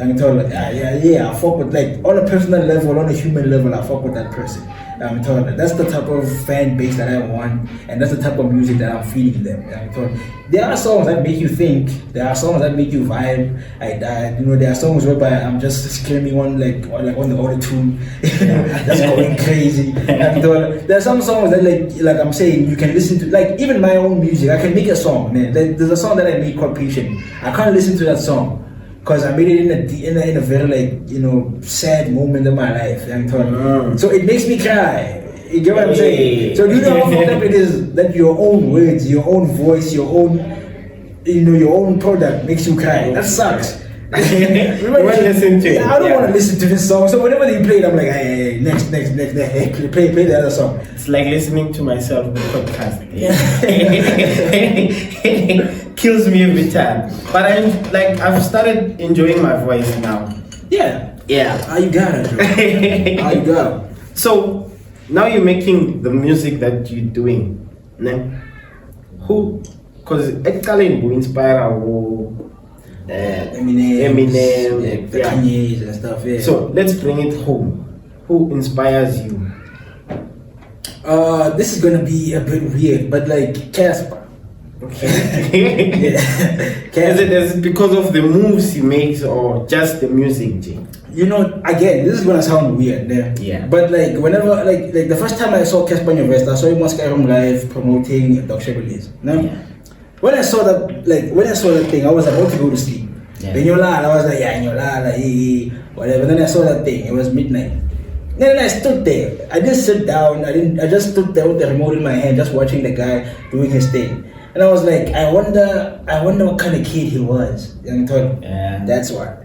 I'm told, I fuck with, like, on a personal level, on a human level, I fuck with that person. I'm told that's the type of fan base that I want, and that's the type of music that I'm feeding them. I'm told there are songs that make you think, there are songs that make you vibe. There are songs whereby I'm just screaming on like on the auto tune, that's going crazy. I'm told there are some songs that like I'm saying you can listen to, like even my own music. I can make a song, man. There's a song that I made called Patient. I can't listen to that song because I made it in a very sad moment in my life. So it makes me cry. You get what I'm saying? So do you know how fucked up it is that your own words, your own voice, your own product makes you cry? That sucks. You want to listen to it? I don't want to listen to this song. So whenever they play it, I'm like, hey, next. Hey, play the other song. It's like listening to myself in the podcast. Kills me every time. But I've started enjoying my voice now. Yeah. You got it. You got it. So now you're making the music that you're doing. Who? Because Ekalen will inspire Eminem, the Kanye's and stuff. Yeah. So let's bring it home. Who inspires you? This is gonna be a bit weird, but like Casper. Okay. Is it because of the moves he makes or just the music, G? Again, this is gonna sound weird, yeah. But like whenever, like the first time I saw Casper Nyovest, I saw him on Skyrim Live promoting Dr. Release. When I saw that thing, I was about to go to sleep. Then I was like, whatever. Then I saw that thing. It was midnight. Then I stood there. I didn't sit down. I just stood there with the remote in my hand, just watching the guy doing his thing. And I was like, I wonder what kind of kid he was. And I thought, that's why.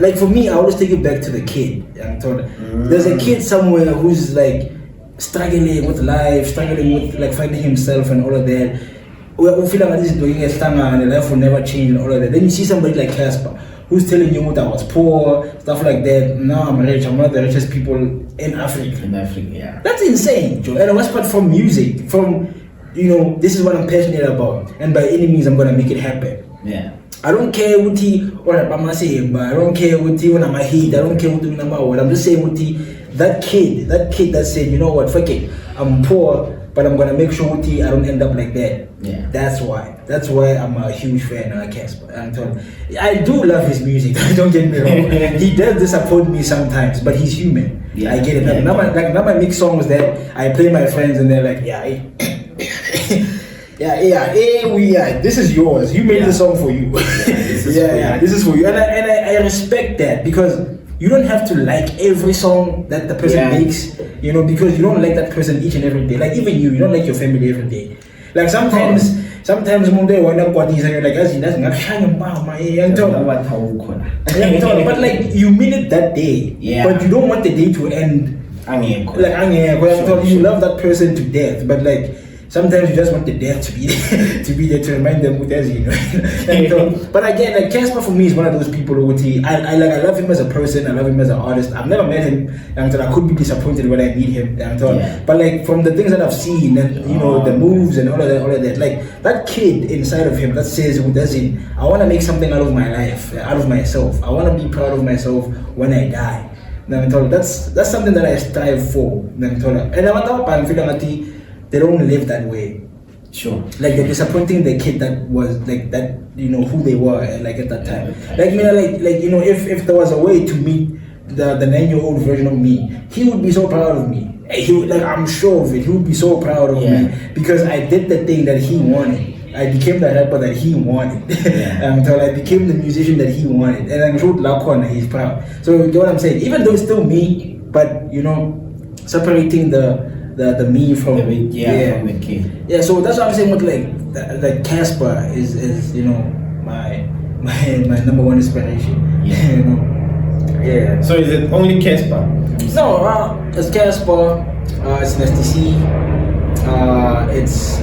Like for me, I always take it back to the kid. And I thought, there's a kid somewhere who's like struggling with life, struggling with like finding himself and all of that. We feel like this is doing a stand and life will never change and all of that. Then you see somebody like Casper who's telling you that I was poor, stuff like that. Now I'm rich. I'm one of the richest people in Africa. That's insane, Joe. And I was part from music, from this is what I'm passionate about, and by any means I'm gonna make it happen. I don't care what I'm saying, I don't care what when I'm a hit, I don't care what I'm just saying what that kid that said, you know what, fuck it, I'm poor, but I'm gonna make sure I don't end up like that. That's why I'm a huge fan of Casper. I do love his music, don't get me wrong. He does disappoint me sometimes, but he's human. I get it. Now I make songs that I play my friends and they're like, this is yours. You made the song for you. This is for you. And I respect that, because you don't have to like every song that the person makes, because you don't like that person each and every day. Like even you don't like your family every day. Like sometimes one day when I'm and you're like, that's not shining but like you mean it that day, but you don't want the day to end. You love that person to death, but like sometimes you just want the death to be there to remind them who does, But again, like Casper for me is one of those people who I love him as a person, I love him as an artist. I've never met him, and I could be disappointed when I meet him. But like from the things that I've seen and the moves and all of that, like that kid inside of him that says who doesn't, I want to make something out of my life, out of myself. I want to be proud of myself when I die. That's something that I strive for. And I'm feeling like they don't live that way. Sure. Like they're disappointing the kid that was like that, you know, who they were like at that time. Like me, like you know, if there was a way to meet the 9-year-old version of me, he would be so proud of me. He would, like, I'm sure of it. He would be so proud of me because I did the thing that he wanted. I became the rapper that he wanted. So I became the musician that he wanted, and I'm sure Lakona, he's proud. So you know what I'm saying? Even though it's still me, but you know, separating the me from from the kid. Yeah, so that's what I'm saying with like Casper is you know my number one inspiration. Yeah. You know. Yeah. So is it only Casper? No, it's Casper. It's an STC. It's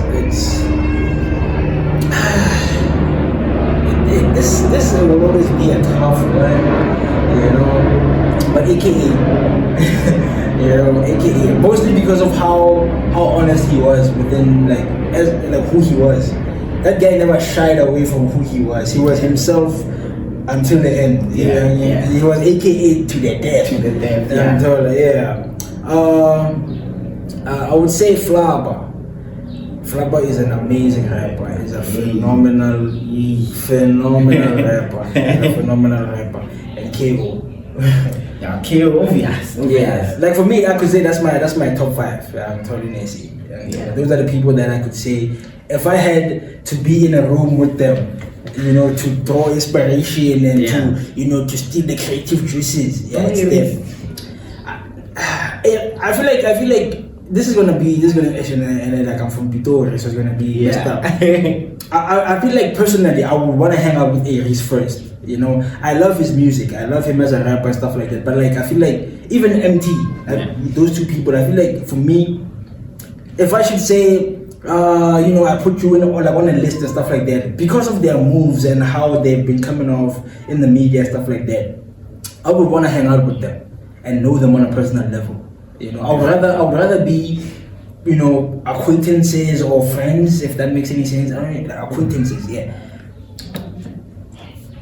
this will always be a tough one, you know. But AKA, you know, AKA mostly because of how honest he was within like who he was. That guy never shied away from who he was. He was himself until the end. Yeah. He was AKA to the death. To the death. I would say Flabba. Flabba is an amazing rapper. He's a phenomenal rapper. He's a phenomenal rapper. And KO. Yeah, KO, obvious. Yeah, like for me, I could say that's my top 5. I'm totally Nessie. Yeah, those are the people that I could say if I had to be in a room with them, you know, to draw inspiration and to, you know, to steal the creative juices. Yeah, it's them. I feel like this is gonna actually, and like I'm from Pitori, so it's gonna be messed up. I feel like personally I would wanna hang out with Aries first. You know, I love his music, I love him as a rapper and stuff like that. But like I feel like even MT, those two people, I feel like for me, if I should say, you know, I put you in on a list and stuff like that because of their moves and how they've been coming off in the media and stuff like that, I would wanna hang out with them and know them on a personal level. You know, I would rather be, you know, acquaintances or friends, if that makes any sense. I don't know, acquaintances, yeah.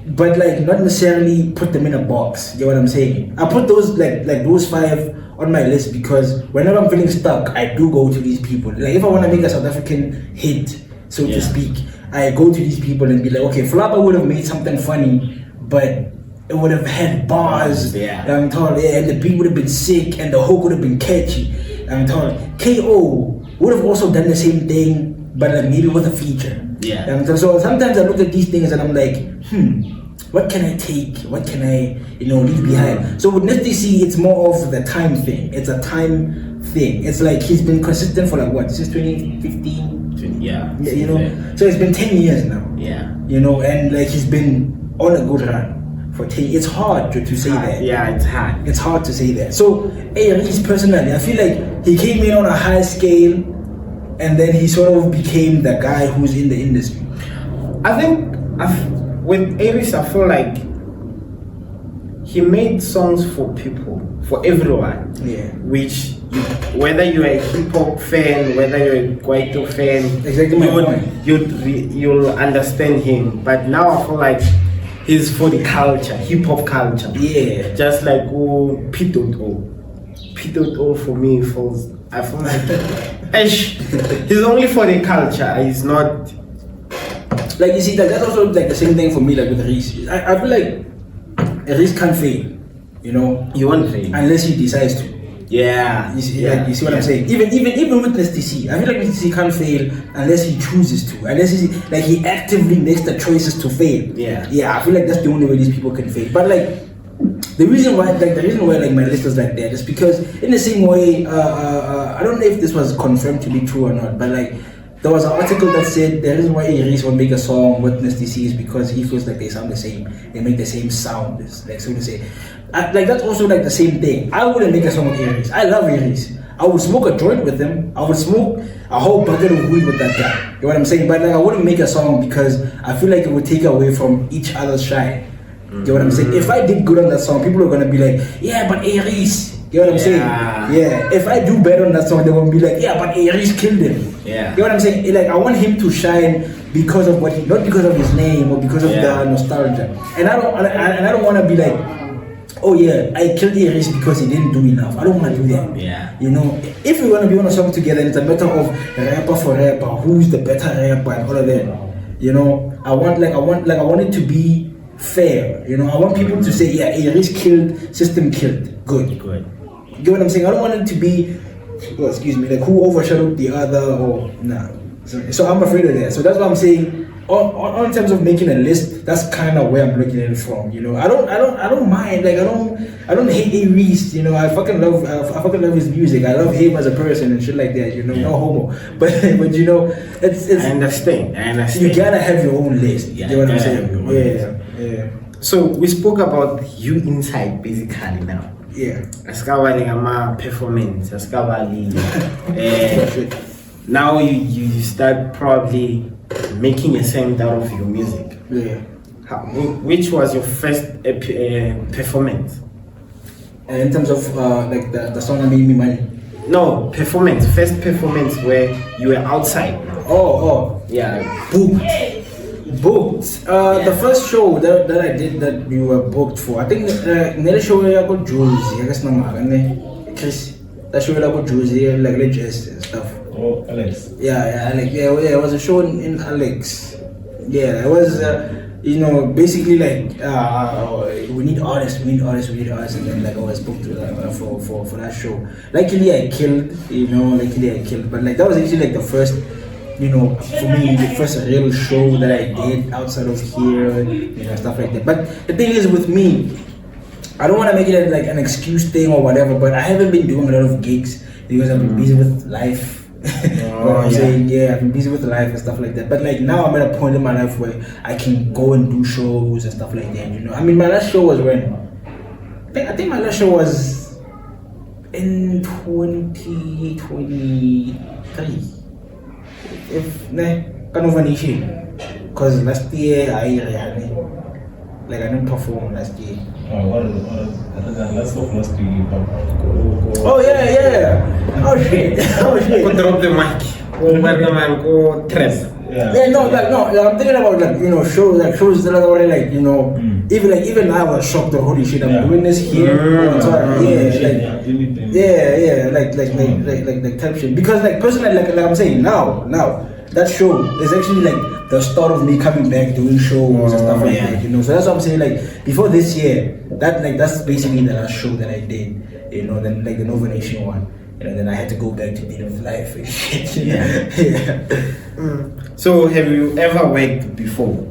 But like not necessarily put them in a box. You know what I'm saying? I put those like those 5 on my list because whenever I'm feeling stuck, I do go to these people. Like if I want to make a South African hit, so to speak, I go to these people and be like, okay, Flabba would have made something funny, but it would have had bars. I'm told, and the beat would have been sick, and the hook would have been catchy. I'm told, KO would have also done the same thing, but like maybe with a feature. So sometimes I look at these things and I'm like, what can I take? What can I, you know, leave behind? So with Nifty C, it's more of the time thing. It's a time thing. It's like he's been consistent for like what, since 2015? You know, so it's been 10 years now. You know, and like he's been on a good run. For 10, it's hard to say that. It's hard. It's hard to say that. So, Aries personally, I feel like he came in on a high scale, and then he sort of became the guy who's in the industry. I think with Aries, I feel like he made songs for people, for everyone. Which, whether you're a hip hop fan, whether you're a Kwaito fan, exactly my point. You'll understand him. But now I feel like he's for the culture, hip hop culture. Just like P.O. for me falls. I feel like he's only for the culture. He's not. Like you see, that's also like the same thing for me. Like with Reese, I feel like Reese can't fail. You know, he won't fail unless he decides to. You see what I'm saying? Even with STC, I feel like STC can't fail unless he chooses to. Unless he actively makes the choices to fail. I feel like that's the only way these people can fail. But like the reason why like my list is like that is because in the same way, I don't know if this was confirmed to be true or not, but like there was an article that said the reason why Aries won't make a song with STC is because he feels like they sound the same. They make the same sound, like so to say. Like that's also like the same thing. I wouldn't make a song with Aries. I love Aries. I would smoke a joint with him. I would smoke a whole bucket of weed with that guy. You know what I'm saying? But like I wouldn't make a song because I feel like it would take away from each other's shine. You know what I'm saying? If I did good on that song, people are gonna be like, yeah, but Aries. You know what I'm saying? If I do better on that song, they won't be like, yeah, but Aries killed him. You know what I'm saying? Like I want him to shine because of what not because of his name or because of the nostalgia. And I don't want to be like, oh yeah, I killed Iris because he didn't do enough. I don't want to do that. Yeah. You know, if we want to be on a song together, it's a matter of rapper for rapper, who's the better rapper and all of that. You know, I want it to be fair. You know, I want people to say, yeah, Iris killed, System killed. Good. You get what I'm saying? I don't want it to be, oh, excuse me, like who overshadowed the other or nah. So I'm afraid of that. So that's what I'm saying. On terms of making a list, that's kind of where I'm looking at it from. You know, I don't mind. Like I don't hate Aries. You know, I fucking love his music. I love him as a person and shit like that. You know, no homo. But you know, it's. I understand. You gotta have your own list. Yeah, you know what I'm saying? Yeah. So we spoke about you inside basically now. Yeah. Askawali ama performance. Askawali. Now you start probably making a sound out of your music. Yeah. Which was your first performance? And in terms of like the song that made me money. No, first performance where you were outside. Oh. Yeah. Booked. The first show that I did that we were booked for, I think the show I got Josie, I guess Chris. That show I got Josie, like Legends and stuff. Oh, Alex. Yeah, it was a show in Alex. Yeah, it was, you know, basically like, we need artists, and then like I was booked for that show. Luckily I killed, but like that was actually like the first, you know, for me, the first real show that I did outside of here, you know, stuff like that. But the thing is with me, I don't want to make it like an excuse thing or whatever, but I haven't been doing a lot of gigs because I've been busy with life. You know what I'm saying? Yeah, I've been busy with life and stuff like that. But like now I'm at a point in my life where I can go and do shows and stuff like that, you know. I mean, my last show was when? I think my last show was in 2023. Because last year I didn't perform last year. Let's go last year. Oh yeah. Oh shit. Go drop the mic. Go trap. Yeah, no, I'm thinking about like, you know, shows that are already like, you know, even I was shocked. Holy shit, I'm doing this here. Like type shit. Because like personally, like I'm saying now that show is actually like the start of me coming back doing shows and stuff like that. You know, so that's what I'm saying. Like before this year, that's basically the last show that I did. You know, then like the Nova Nation one. And then I had to go back to deal with life and shit. So have you ever worked before?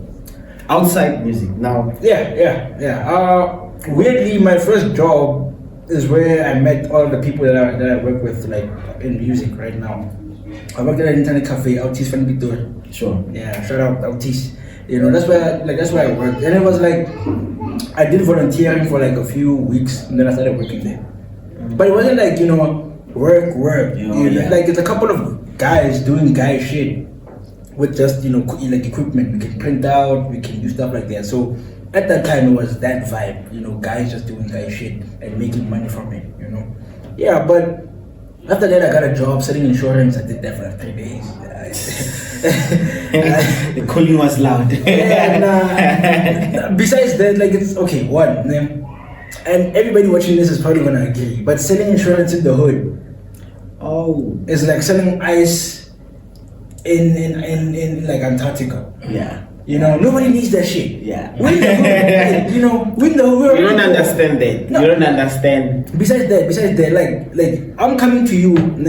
Outside music now? Yeah. Weirdly, my first job is where I met all the people that I work with, like in music right now. I worked at an internet cafe, Autis from Victoria. Sure. Yeah, shout out Autis. You know, that's where I worked. And it was like I did volunteering for like a few weeks, and then I started working there. But it wasn't like, you know, work. Like it's a couple of guys doing guy shit with just, you know, like equipment. We can print out, we can do stuff like that. So at that time it was that vibe, you know, guys just doing guy shit and making money from it, you know. Yeah, but after that I got a job selling insurance. I did that for like 3 days. The calling was loud. Besides that, like it's okay, and everybody watching this is probably gonna agree, but selling insurance in the hood, it's like selling ice in like Antarctica. Yeah. You know, nobody needs that shit. Yeah. We're in the hood, you know, we're in the hood. You don't understand that. No. You don't understand. Besides that, like I'm coming to you, and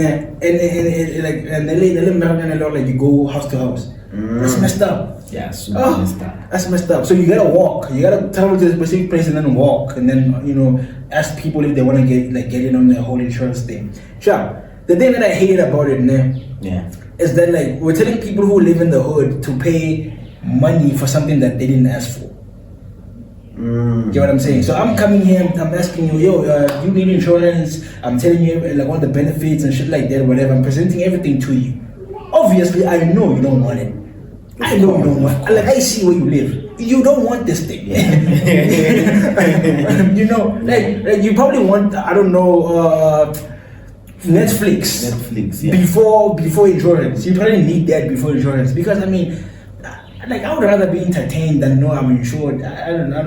like you go house to house. That's messed up. Yeah, super messed up. That's messed up. So you gotta walk. You gotta travel to a specific place and then walk, and then, you know, ask people if they wanna get in on the whole insurance thing. Sure. The thing that I hate about it, is that like we're telling people who live in the hood to pay money for something that they didn't ask for. You get what I'm saying? So I'm coming here, I'm asking you, you need insurance. I'm telling you like all the benefits and shit like that, whatever. I'm presenting everything to you. Obviously, I know you don't want it. I know you don't want it. Like I see where you live. You don't want this thing. You know, like you probably want, I don't know, Netflix. Yeah. Before insurance. You probably need that before insurance, because I mean, Like, I would rather be entertained than know I'm insured. I don't know.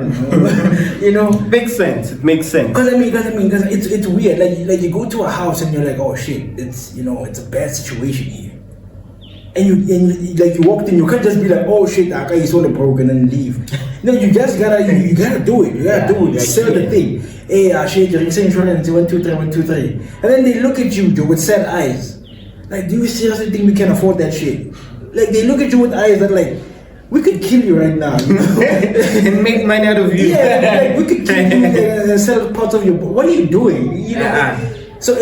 You know? Makes sense. It makes sense. Because it's weird. Like you go to a house and you're like, oh shit, it's it's a bad situation here. And you walked in, you can't just be like, oh shit, that guy is all broken and leave. No, you just gotta you gotta do it. You gotta do it. Sell the thing. Hey, shit, you're insurance 1, 2, 3, 1, 2, 3. And then they look at you, Joe, with sad eyes. Like, do you seriously think we can afford that shit? Like, they look at you with eyes that like, we could kill you right now. And make money out of you. Yeah, like we could kill you and sell parts of your. What are you doing? You know. So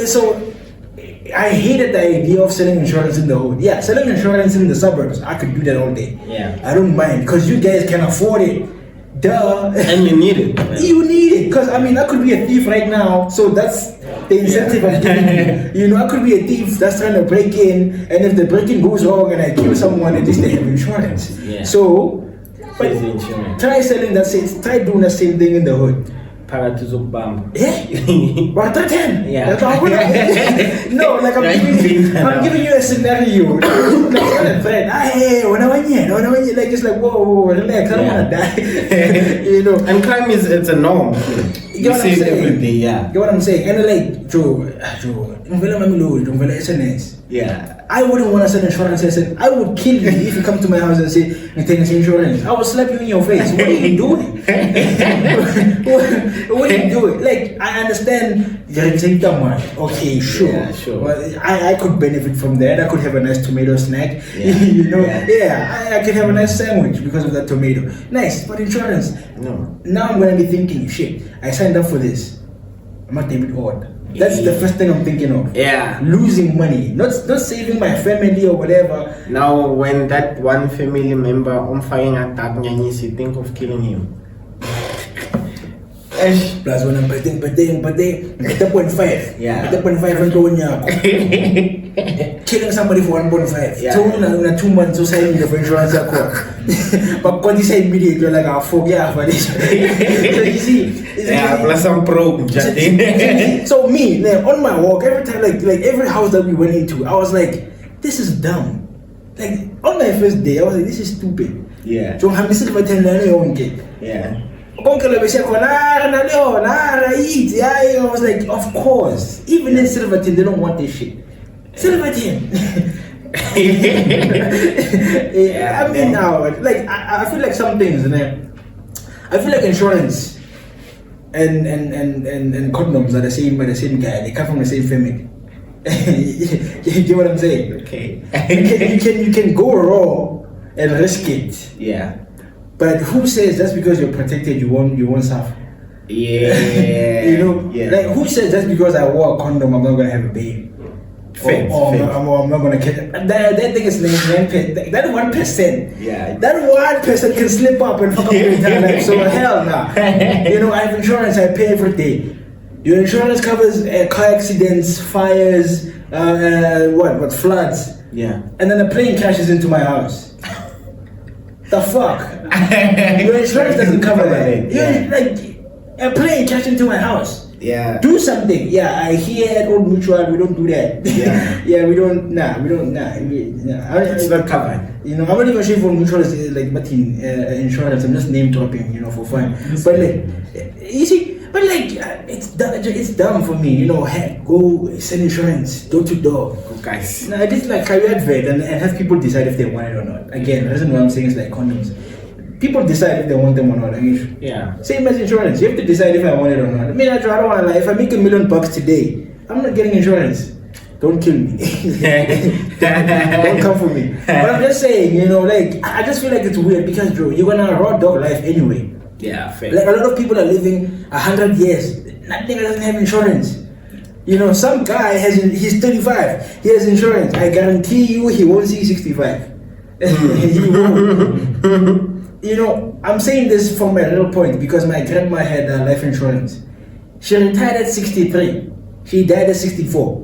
I hated the idea of selling insurance in the hood. Yeah, selling insurance in the suburbs, I could do that all day. Yeah. I don't mind because you guys can afford it. Duh. And you need it. Man. You need it because I could be a thief right now. So that's the incentive I'm giving you. I could be a thief that's trying to break in, and if the break-in goes wrong and I kill someone, at least they have insurance. Yeah. So, but insurance. try selling that same. Try doing the same thing in the hood. Yeah, but that ten. Yeah. No, like I'm giving you a scenario. Like a friend. Hey, like it's like whoa, relax. I don't wanna die. And crime it's a norm. You know what I'm saying? Every day, yeah. You know what I'm saying? And like Joe, SNS. Yeah. I wouldn't want to sell insurance. I said, I would kill you if you come to my house and say, I take insurance. I will slap you in your face. What are you doing? what are you doing? Like, I understand you're saying money. Okay, sure. Yeah, sure. Well, I could benefit from that. I could have a nice tomato snack. Yeah. I could have a nice sandwich because of that tomato. Nice, but insurance. No. Now I'm going to be thinking, shit, I signed up for this. I'm not David Ord. That's the first thing I'm thinking of. Yeah. Losing money. Not saving my family or whatever. Now when that one family member firing attack you think of killing him. Plus when I'm betting, get the 0.5. Yeah. Get the 0.5 and go in killing somebody for 1.5. Yeah. So in 2 months, so signing the insurance but when you say immediately, you're like, I'll forget for this. So you see, plus I'm broke. So me, on my walk, every time, like every house that we went into, I was like, this is dumb. Like on my first day, I was like, this is stupid. Yeah. So I'm still for 10 Yeah. I was like, of course. Even in Silverton, they don't want this shit. Silverton. Now, like I feel like some things, I feel like insurance and condoms are the same by the same guy. They come from the same family. You get what I'm saying? Okay. you can go raw and risk it. Yeah. But who says that's because you're protected you won't suffer? Yeah. Yeah. Like who says that's because I wore a condom I'm not gonna have a baby? Or I'm not gonna get that thing is like 1%. That 1%. Yeah. That 1% can slip up and fuck up your entire life. So hell nah. I have insurance, I pay every day. Your insurance covers car accidents, fires, floods. Yeah. And then the plane crashes into my house. The fuck? Your insurance doesn't cover that. Yeah. Like a plane crashed into my house. Yeah. Do something. Yeah, I hear at Old Mutual we don't do that. Yeah. Yeah, we don't. Nah. It's not covered. I'm not even sure if Old Mutual is like Martin insurance. I'm just name dropping, for fun. But like, you see. But like, it's dumb for me, Heck, go sell insurance, door to door. Guys. No, I just like career advert and have people decide if they want it or not. Again, the reason why I'm saying is like condoms. People decide if they want them or not. Yeah. Same as insurance. You have to decide if I want it or not. I don't want to lie. If I make $1 million today, I'm not getting insurance. Don't kill me. Don't come for me. But I'm just saying, I just feel like it's weird because, bro, you're gonna raw dog life anyway. Yeah, fair. Like a lot of people are living 100 years. Nothing doesn't have insurance. Some guy he's 35. He has insurance. I guarantee you he won't see 65. He won't. I'm saying this from a real point because my grandma had life insurance. She retired at 63. She died at 64.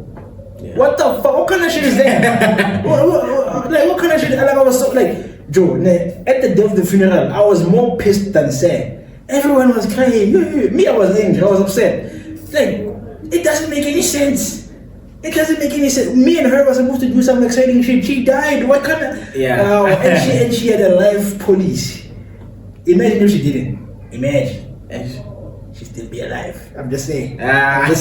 Yeah. What the fuck? What kind of shit is that? what kind of shit? Like I was so like, Joe, at the day of the funeral, I was more pissed than sad. Everyone was crying. Me, I was angry. I was upset. Like, it doesn't make any sense. It doesn't make any sense. Me and her were supposed to do some exciting shit. She died. What kind of? Yeah. And she had a live police. Imagine if she didn't. Imagine. And she'd still be alive. I'm just saying. I'm just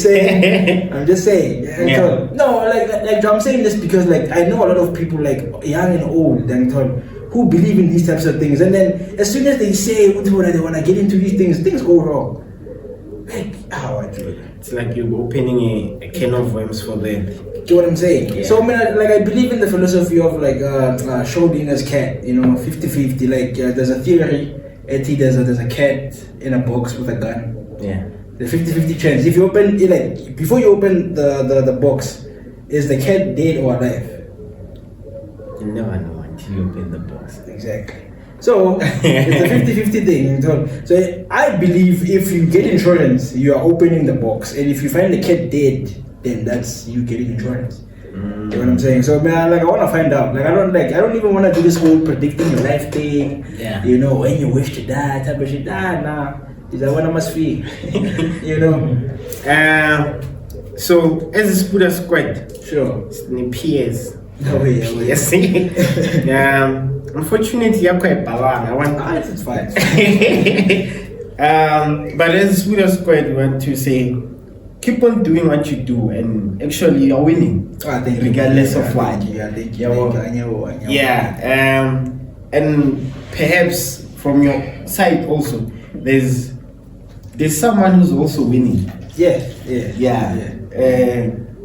saying. Yeah. No, like I'm saying this because like I know a lot of people like young and old and who believe in these types of things, and then as soon as they say they want to get into these things go wrong. Like how I do it. It's like you're opening a can of worms for them. Do you know what I'm saying? Yeah. So I mean, I believe in the philosophy of like Schrodinger's cat, 50-50. Like there's a theory, there's a cat in a box with a gun. Yeah. The 50-50 chance. If you open it, like before you open the box, is the cat dead or alive? You never know until you open the box. Exactly. So it's a 50-50 thing. So I believe if you get insurance, you are opening the box, and if you find the cat dead, then that's you getting insurance. You know what I'm saying? So man, I want to find out. I don't even want to do this whole predicting your life thing. Yeah. When you wish to die, type of shit. Nah. Is that what I must feel? So as a Spuda squad, Sure. it's the PS. Oh yeah. Yes. Unfortunately, I'm quite balanced. It's fine. But as a Spuda squad, we want to say, keep on doing what you do, and actually you're winning, regardless of what. Thank you. Yeah. And perhaps from your side also, there's someone who's also winning. Yeah.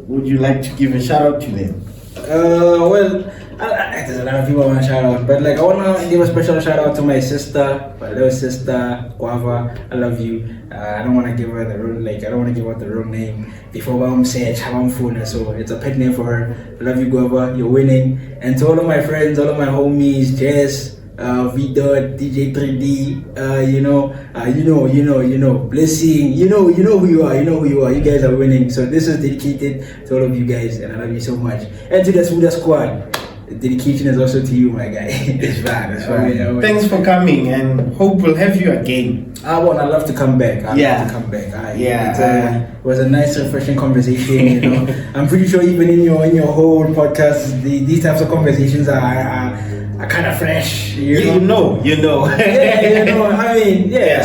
Would you like to give a shout out to them? Well, there's a lot of people I want to shout out, but I want to give a special shout out to my sister, my little sister, Guava. I love you. I don't want to give her the real, I don't want to give her the real name. Before I'm saying Chabamfuna, so it's a pet name for her. I love you, Guava. You're winning. And to all of my friends, all of my homies, Jess, V-Dot, DJ 3D, Blessing, you know who you are, you guys are winning. So this is dedicated to all of you guys, and I love you so much. And to the Spuda squad, the dedication is also to you, my guy. It's fine. Thanks for coming, and hope we'll have you again. I'd love to come back. It was a nice, refreshing conversation. I'm pretty sure even in your whole podcast, these types of conversations are kind of fresh. You know.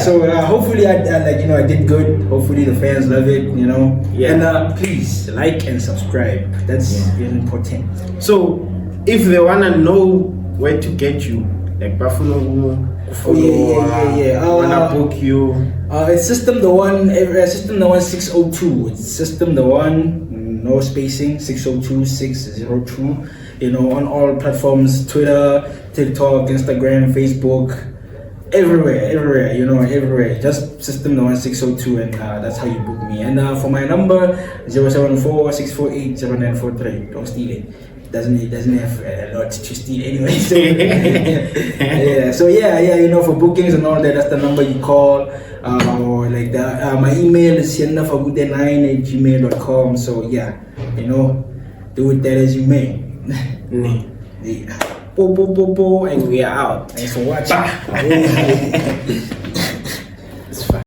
So hopefully I did good. Hopefully the fans love it. Yeah. And please like and subscribe. That's really important. So if they wanna know where to get you, like Buffalo, wanna book you. It's System the One 602. It's System the One, no spacing, 602 602. On all platforms, Twitter, TikTok, Instagram, Facebook, everywhere, everywhere. Just System the One 602, and that's how you book me. And for my number, 074-648-0943. Don't steal it. It doesn't have a lot to steal anyway. So for bookings and all that, that's the number you call. Or like that. My email is siennafagude9@gmail.com. So do it that as you may. Yeah. And we are out. Thanks for watching.